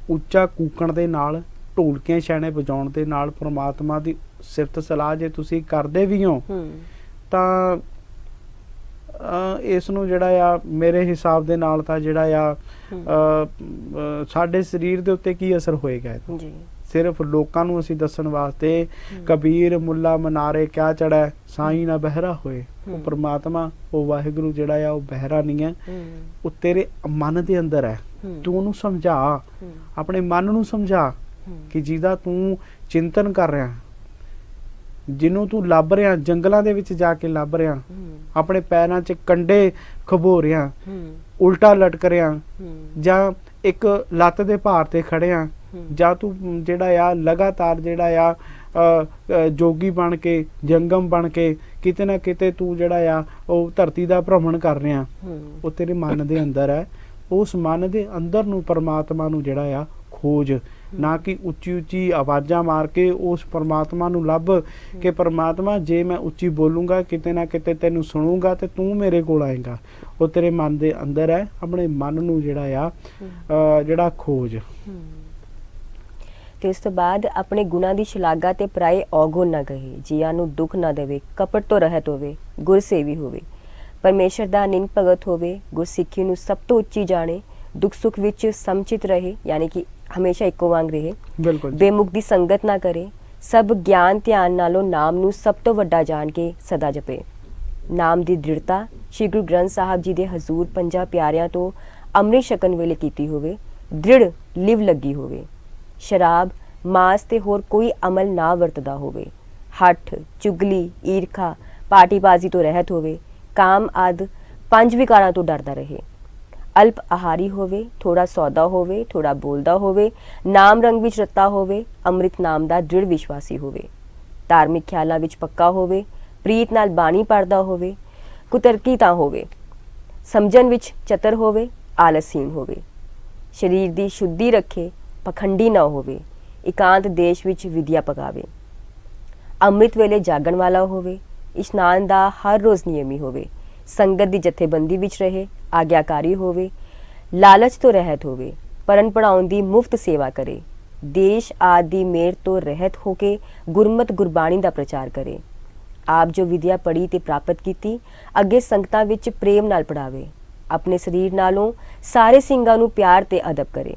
ਉੱਚਾ ਕੂਕਣ ਦੇ ਨਾਲ ਢੋਲਕੀਆਂ ਛੈਣੇ ਵਜਾਉਣ ਦੇ ਨਾਲ ਪ੍ਰਮਾਤਮਾ ਦੀ ਸਿਫਤ ਸਲਾਹ ਜੇ ਤੁਸੀਂ ਕਰਦੇ ਵੀ ਹੋ ਤਾਂ ਇਸ ਨੂੰ ਜਿਹੜਾ ਆ ਮੇਰੇ ਹਿਸਾਬ ਦੇ ਨਾਲ ਤਾਂ ਜਿਹੜਾ ਆ ਸਾਡੇ ਸਰੀਰ ਦੇ ਉੱਤੇ ਕੀ ਅਸਰ ਹੋਏਗਾ ਜੀ। ਸਿਰਫ ਲੋਕਾਂ ਨੂੰ ਅਸੀਂ ਦੱਸਣ ਵਾਸਤੇ ਕਬੀਰ ਮੁੱਲਾ ਮਨਾਰੇ ਕਿਆ ਚੜ੍ਹੈ ਸਾਈਂ ਨਾ ਬਹਿਰਾ ਹੋਏ। ਉਹ ਪ੍ਰਮਾਤਮਾ, ਉਹ ਵਾਹਿਗੁਰੂ ਜਿਹੜਾ ਆ ਉਹ ਬਹਿਰਾ ਨਹੀਂ ਹੈ, ਉਹ ਤੇਰੇ ਮਨ ਦੇ ਅੰਦਰ ਹੈ। ਤੂੰ ਉਹਨੂੰ ਸਮਝਾ, ਆਪਣੇ ਮਨ ਨੂੰ ਸਮਝਾ ਕਿ ਜਿਹਦਾ ਤੂੰ ਚਿੰਤਨ ਕਰ ਰਿਹਾ, ਜਿਹਨੂੰ ਤੂੰ ਲੱਭ ਰਿਹਾ, ਜੰਗਲਾਂ ਦੇ ਵਿੱਚ ਜਾ ਕੇ ਲੱਭ ਰਿਹਾ, ਆਪਣੇ ਪੈਰਾਂ 'ਚ ਕੰਡੇ ਖਬੋ ਰਿਹਾ, ਉਲਟਾ ਲਟਕ ਰਿਹਾ, ਜਾਂ ਇੱਕ ਲੱਤ ਦੇ ਭਾਰ ਤੇ ਖੜਿਆ, ਜਾਂ ਤੂੰ ਜਿਹੜਾ ਆ ਲਗਾਤਾਰ ਜਿਹੜਾ ਆ ਜੋਗੀ ਬਣ ਕੇ ਜੰਗਮ ਬਣ ਕੇ ਕਿਤੇ ਨਾ ਕਿਤੇ ਤੂੰ ਜਿਹੜਾ ਆ ਉਹ ਧਰਤੀ ਦਾ ਭ੍ਰਮਣ ਕਰ ਰਿਹਾ, ਉਹ ਤੇਰੇ ਮਨ ਦੇ ਅੰਦਰ ਹੈ। ਉਸ ਮਨ ਦੇ ਅੰਦਰ ਨੂੰ ਪਰਮਾਤਮਾ ਨੂੰ ਜਿਹੜਾ ਆ ਖੋਜ, ਨਾ ਕਿ ਉੱਚੀ ਉੱਚੀ ਆਵਾਜ਼ਾਂ ਮਾਰ ਕੇ ਉਸ ਪਰਮਾਤਮਾ ਨੂੰ ਲੱਭ ਕਿ ਪਰਮਾਤਮਾ ਜੇ ਮੈਂ ਉੱਚੀ ਬੋਲੂੰਗਾ ਕਿਤੇ ਨਾ ਕਿਤੇ ਤੈਨੂੰ ਸੁਣੂੰਗਾ ਤੇ ਤੂੰ ਮੇਰੇ ਕੋਲ ਆਏਗਾ। ਉਹ ਤੇਰੇ ਮਨ ਦੇ ਅੰਦਰ ਹੈ। ਆਪਣੇ ਮਨ ਨੂੰ ਜਿਹੜਾ ਆ ਜਿਹੜਾ ਖੋਜ। ਤੇ ਉਸ ਤੋਂ ਬਾਅਦ ਆਪਣੇ ਗੁਣਾਂ ਦੀ ਸ਼ਲਾਘਾ ਤੇ ਪਰਾਏ ਔਗੁਣ ਨਾ ਕਹੇ, ਜੀਆਂ ਨੂੰ ਦੁੱਖ ਨਾ ਦੇਵੇ, ਕਪਟ ਤੋਂ ਰਹਿਤ ਹੋਵੇ, ਗੁਰਸੇਵੀ ਹੋਵੇ, ਪਰਮੇਸ਼ਰ ਦਾ ਨਿੰਨ ਭਗਤ ਹੋਵੇ, ਗੁਰਸਿੱਖੀ ਨੂੰ ਸਭ ਤੋਂ ਉੱਚੀ ਜਾਣੇ, ਦੁੱਖ ਸੁੱਖ ਵਿੱਚ ਸਮਚਿਤ ਰਹੇ, ਯਾਨੀ ਕਿ ਹਮੇਸ਼ਾ ਇੱਕੋ ਵਾਂਗ ਰਹੇ, ਬੇਮੁਖ ਦੀ ਸੰਗਤ ਨਾ ਕਰੇ, ਸਭ ਗਿਆਨ ਧਿਆਨ ਨਾਲੋਂ ਨਾਮ ਨੂੰ ਸਭ ਤੋਂ ਵੱਡਾ ਜਾਣ ਕੇ ਸਦਾ ਜਪੇ, ਨਾਮ ਦੀ ਦ੍ਰਿੜਤਾ ਸ਼੍ਰੀ ਗੁਰੂ ਗ੍ਰੰਥ ਸਾਹਿਬ ਜੀ ਦੇ ਹਜ਼ੂਰ 50 ਪਿਆਰਿਆਂ ਤੋਂ ਅੰਮ੍ਰਿਤ ਛਕਣ ਵੇਲੇ ਕੀਤੀ ਹੋਵੇ, ਦ੍ਰਿੜ ਲਿਵ ਲੱਗੀ ਹੋਵੇ, ਸ਼ਰਾਬ ਮਾਸ ਤੇ ਹੋਰ ਕੋਈ ਅਮਲ ਨਾ ਵਰਤਦਾ ਹੋਵੇ, ਹੱਠ ਚੁਗਲੀ ਈਰਖਾ ਪਾਰਟੀਬਾਜ਼ੀ ਤੋਂ ਰਹਿਤ ਹੋਵੇ, ਕਾਮ ਆਦਿ 5 ਵਿਕਾਰਾਂ ਤੋਂ ਡਰਦਾ ਰਹੇ, ਅਲਪ ਆਹਾਰੀ ਹੋਵੇ, ਥੋੜਾ ਸੌਦਾ ਹੋਵੇ, ਥੋੜਾ ਬੋਲਦਾ ਹੋਵੇ, ਨਾਮ ਰੰਗ ਵਿੱਚ ਰਤਾ ਹੋਵੇ, ਅੰਮ੍ਰਿਤ ਨਾਮ ਦਾ ਦ੍ਰਿੜ ਵਿਸ਼ਵਾਸੀ ਹੋਵੇ, ਧਾਰਮਿਕ ਖਿਆਲਾਂ ਵਿੱਚ ਪੱਕਾ ਹੋਵੇ, ਪ੍ਰੀਤ ਨਾਲ ਬਾਣੀ ਪੜ੍ਹਦਾ ਹੋਵੇ, ਕੁਤਰਕੀ ਤਾਂ ਹੋਵੇ, ਸਮਝਣ ਵਿੱਚ ਚਤਰ ਹੋਵੇ, ਆਲਸਹੀਣ ਹੋਵੇ, ਸਰੀਰ ਦੀ ਸ਼ੁੱਧੀ ਰੱਖੇ, ਪਖੰਡੀ ਨਾ ਹੋਵੇ, ਇਕਾਂਤ ਦੇਸ਼ ਵਿੱਚ ਵਿਦਿਆ ਪਕਾਵੇ, ਅੰਮ੍ਰਿਤ ਵੇਲੇ ਜਾਗਣ ਵਾਲਾ ਹੋਵੇ, ਇਸ਼ਨਾਨ ਦਾ ਹਰ ਰੋਜ਼ ਨਿਯਮੀ ਹੋਵੇ, ਸੰਗਤ ਦੀ ਜਥੇਬੰਦੀ ਵਿੱਚ ਰਹੇ, ਆਗਿਆਕਾਰੀ ਹੋਵੇ, ਲਾਲਚ ਤੋਂ ਰਹਿਤ ਹੋਵੇ, ਪੜ੍ਹਨ ਪੜ੍ਹਾਉਣ ਦੀ ਮੁਫਤ ਸੇਵਾ ਕਰੇ, ਦੇਸ਼ ਆਦਿ ਦੀ ਮਿਹਰ ਤੋਂ ਰਹਿਤ ਹੋ ਕੇ ਗੁਰਮਤ ਗੁਰਬਾਣੀ ਦਾ ਪ੍ਰਚਾਰ ਕਰੇ। ਆਪ ਜੋ ਵਿਦਿਆ ਪੜ੍ਹੀ ਤੇ ਪ੍ਰਾਪਤ ਕੀਤੀ ਅੱਗੇ ਸੰਗਤਾਂ ਵਿੱਚ ਪ੍ਰੇਮ ਨਾਲ ਪੜ੍ਹਾਵੇ, ਆਪਣੇ ਸਰੀਰ ਨਾਲੋਂ ਸਾਰੇ ਸਿੰਘਾਂ ਨੂੰ ਪਿਆਰ ਤੇ ਅਦਬ ਕਰੇ,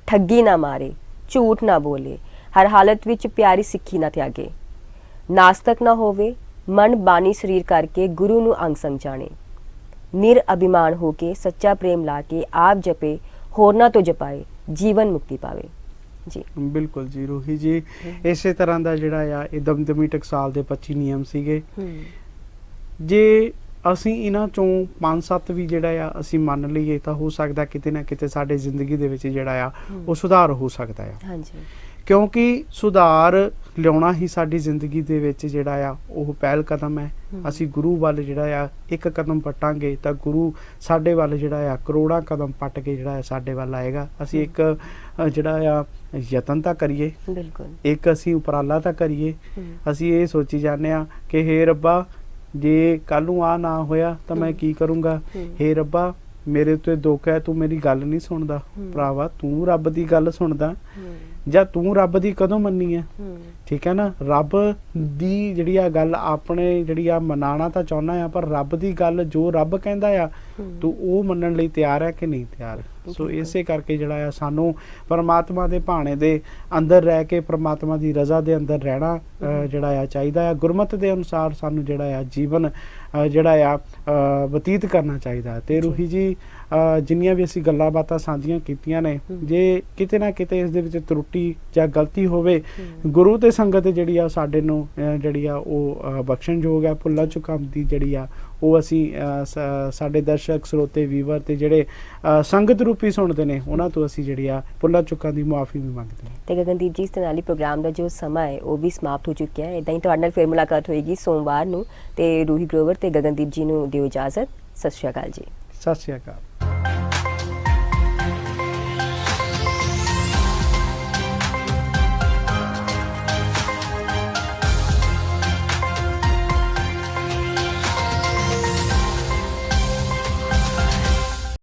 ਠੱਗੀ ਨਾ ਮਾਰੇ, ਝੂਠ ਨਾ ਬੋਲੇ, ਹਰ ਹਾਲਤ ਵਿੱਚ ਪਿਆਰੀ ਸਿੱਖੀ ਨਾ ਤਿਆਗੇ, ਨਾਸਤਕ ਨਾ ਹੋਵੇ, ਮਨ ਬਾਣੀ ਸਰੀਰ ਕਰਕੇ ਗੁਰੂ ਨੂੰ ਅੰਗ ਸੰਗ ਜਾਣੇ, ਨਿਰ ਅਭਿਮਾਨ ਹੋ ਕੇ ਸੱਚਾ ਪ੍ਰੇਮ ਲਾ ਕੇ ਆਪ ਜਪੇ, ਹੋਰਨਾਂ ਤੋਂ ਜਪਾਏ, ਜੀਵਨ ਮੁਕਤੀ ਪਾਵੇ। ਜੀ ਬਿਲਕੁਲ ਜੀ ਰੂਹੀ ਜੀ, ਇਸੇ ਤਰ੍ਹਾਂ ਦਾ ਜਿਹੜਾ ਆ ਇਹ ਦਮਦਮੀ ਟਕਸਾਲ ਦੇ 25 ਨਿਯਮ ਸੀਗੇ। ਜੇ ਅਸੀਂ ਇਹਨਾਂ ਚੋਂ 5-7 ਵੀ ਜਿਹੜਾ ਆ ਅਸੀਂ ਮੰਨ ਲਈਏ ਤਾਂ ਹੋ ਸਕਦਾ ਕਿਤੇ ਨਾ ਕਿਤੇ ਸਾਡੇ ਜ਼ਿੰਦਗੀ ਦੇ ਵਿੱਚ ਜਿਹੜਾ ਆ ਉਹ ਸੁਧਾਰ ਹੋ ਸਕਦਾ ਆ। ਹਾਂਜੀ, ਕਿਉਂਕਿ ਸੁਧਾਰ ਲਿਆਉਣਾ ਹੀ ਸਾਡੀ ਜ਼ਿੰਦਗੀ ਦੇ ਵਿੱਚ ਜਿਹੜਾ ਆ ਉਹ ਪਹਿਲ ਕਦਮ ਹੈ। ਅਸੀਂ ਗੁਰੂ ਵੱਲ ਜਿਹੜਾ ਆ ਇੱਕ ਕਦਮ ਪੱਟਾਂਗੇ ਤਾਂ ਗੁਰੂ ਸਾਡੇ ਵੱਲ ਜਿਹੜਾ ਆ ਕਰੋੜਾਂ ਕਦਮ ਪੱਟ ਕੇ ਜਿਹੜਾ ਆ ਸਾਡੇ ਵੱਲ ਆਏਗਾ। ਅਸੀਂ ਇੱਕ ਜਿਹੜਾ ਆ ਯਤਨ ਤਾਂ ਕਰੀਏ, ਬਿਲਕੁਲ, ਇੱਕ ਅਸੀਂ ਉਪਰਾਲਾ ਤਾਂ ਕਰੀਏ। ਅਸੀਂ ਇਹ ਸੋਚੀ ਜਾਂਦੇ ਆ ਕਿ ਹੇ ਰੱਬਾ ਜੇ ਕੱਲ ਨੂੰ ਆ ਨਾ ਹੋਇਆ ਤਾਂ ਮੈਂ ਕੀ ਕਰੂੰਗਾ, ਹੇ ਰੱਬਾ ਮੇਰੇ ਤੇ ਦੁੱਖ ਹੈ, ਤੂੰ ਮੇਰੀ ਗੱਲ ਨਹੀਂ ਸੁਣਦਾ। ਭਰਾਵਾ ਤੂੰ ਰੱਬ ਦੀ ਗੱਲ ਸੁਣਦਾ ਜਾਂ ਤੂੰ ਰੱਬ ਦੀ ਕਦੋਂ ਮੰਨੀ ਹੈ? ਠੀਕ ਹੈ ਨਾ, ਰੱਬ ਦੀ ਜਿਹੜੀ ਆ ਗੱਲ ਆਪਣੇ ਜਿਹੜੀ ਆ ਮਨਾਣਾ ਤਾਂ ਚਾਹੁੰਦਾ ਆ, ਪਰ ਰੱਬ ਦੀ ਗੱਲ ਜੋ ਰੱਬ ਕਹਿੰਦਾ ਆ ਤੂੰ ਉਹ ਮੰਨਣ ਲਈ ਤਿਆਰ ਹੈ ਕਿ ਨਹੀਂ ਤਿਆਰ? ਸੋ ਇਸੇ ਕਰਕੇ ਜਿਹੜਾ ਆ ਸਾਨੂੰ ਪਰਮਾਤਮਾ ਦੇ ਭਾਣੇ ਦੇ ਅੰਦਰ ਰਹਿ ਕੇ ਪਰਮਾਤਮਾ ਦੀ ਰਜ਼ਾ ਦੇ ਅੰਦਰ ਰਹਿਣਾ ਜਿਹੜਾ ਆ ਚਾਹੀਦਾ ਆ। ਗੁਰਮਤਿ ਦੇ ਅਨੁਸਾਰ ਸਾਨੂੰ ਜਿਹੜਾ ਆ ਜੀਵਨ ਜਿਹੜਾ ਆ ਬਤੀਤ ਕਰਨਾ ਚਾਹੀਦਾ। ਤੇ ਰੂਹੀ ਜੀ ਜਿੰਨੀਆਂ ਵੀ ਅਸੀਂ ਗੱਲਾਂ ਬਾਤਾਂ ਸਾਂਝੀਆਂ ਕੀਤੀਆਂ ਨੇ, ਜੇ ਕਿਤੇ ਨਾ ਕਿਤੇ ਇਸ ਦੇ ਵਿੱਚ ਤਰੁੱਟੀ ਜਾਂ ਗਲਤੀ ਹੋਵੇ, ਗੁਰੂ ਤੇ ਸੰਗਤ ਜਿਹੜੀ ਆ ਸਾਡੇ ਨੂੰ ਜਿਹੜੀ ਆ ਉਹ ਬਖਸ਼ਣਯੋਗ ਆ। ਭੁੱਲਾਂ ਚੁੱਕਾਂ ਦੀ ਜਿਹੜੀ ਆ ਉਹ ਅਸੀਂ ਸਾਡੇ ਦਰਸ਼ਕ ਸਰੋਤੇ ਵੀਵਰ ਤੇ ਜਿਹੜੇ ਸੰਗਤ ਰੂਪੀ ਸੁਣਦੇ ਨੇ ਉਹਨਾਂ ਤੋਂ ਅਸੀਂ ਜਿਹੜੀ ਆ ਭੁੱਲਾਂ ਚੁੱਕਾਂ ਦੀ ਮੁਆਫੀ ਵੀ ਮੰਗਦੇ ਹਾਂ। ਤੇ ਗਗਨਦੀਪ ਜੀ, ਇਸ ਦੇ ਨਾਲ ਹੀ ਪ੍ਰੋਗਰਾਮ ਦਾ ਜੋ ਸਮਾਂ ਹੈ ਉਹ ਵੀ ਸਮਾਪਤ ਹੋ ਚੁੱਕਿਆ ਹੈ। ਇਦਾਂ ਹੀ ਤੁਹਾਡੇ ਨਾਲ ਫਿਰ ਮੁਲਾਕਾਤ ਹੋਏਗੀ ਸੋਮਵਾਰ ਨੂੰ। ਤੇ ਰੂਹੀ ਗਰੋਵਰ ਤੇ ਗਗਨਦੀਪ ਜੀ ਨੂੰ ਦਿਓ ਇਜਾਜ਼ਤ। ਸਤਿ ਸ਼੍ਰੀ ਅਕਾਲ ਜੀ। ਸਤਿ ਸ਼੍ਰੀ ਅਕਾਲ।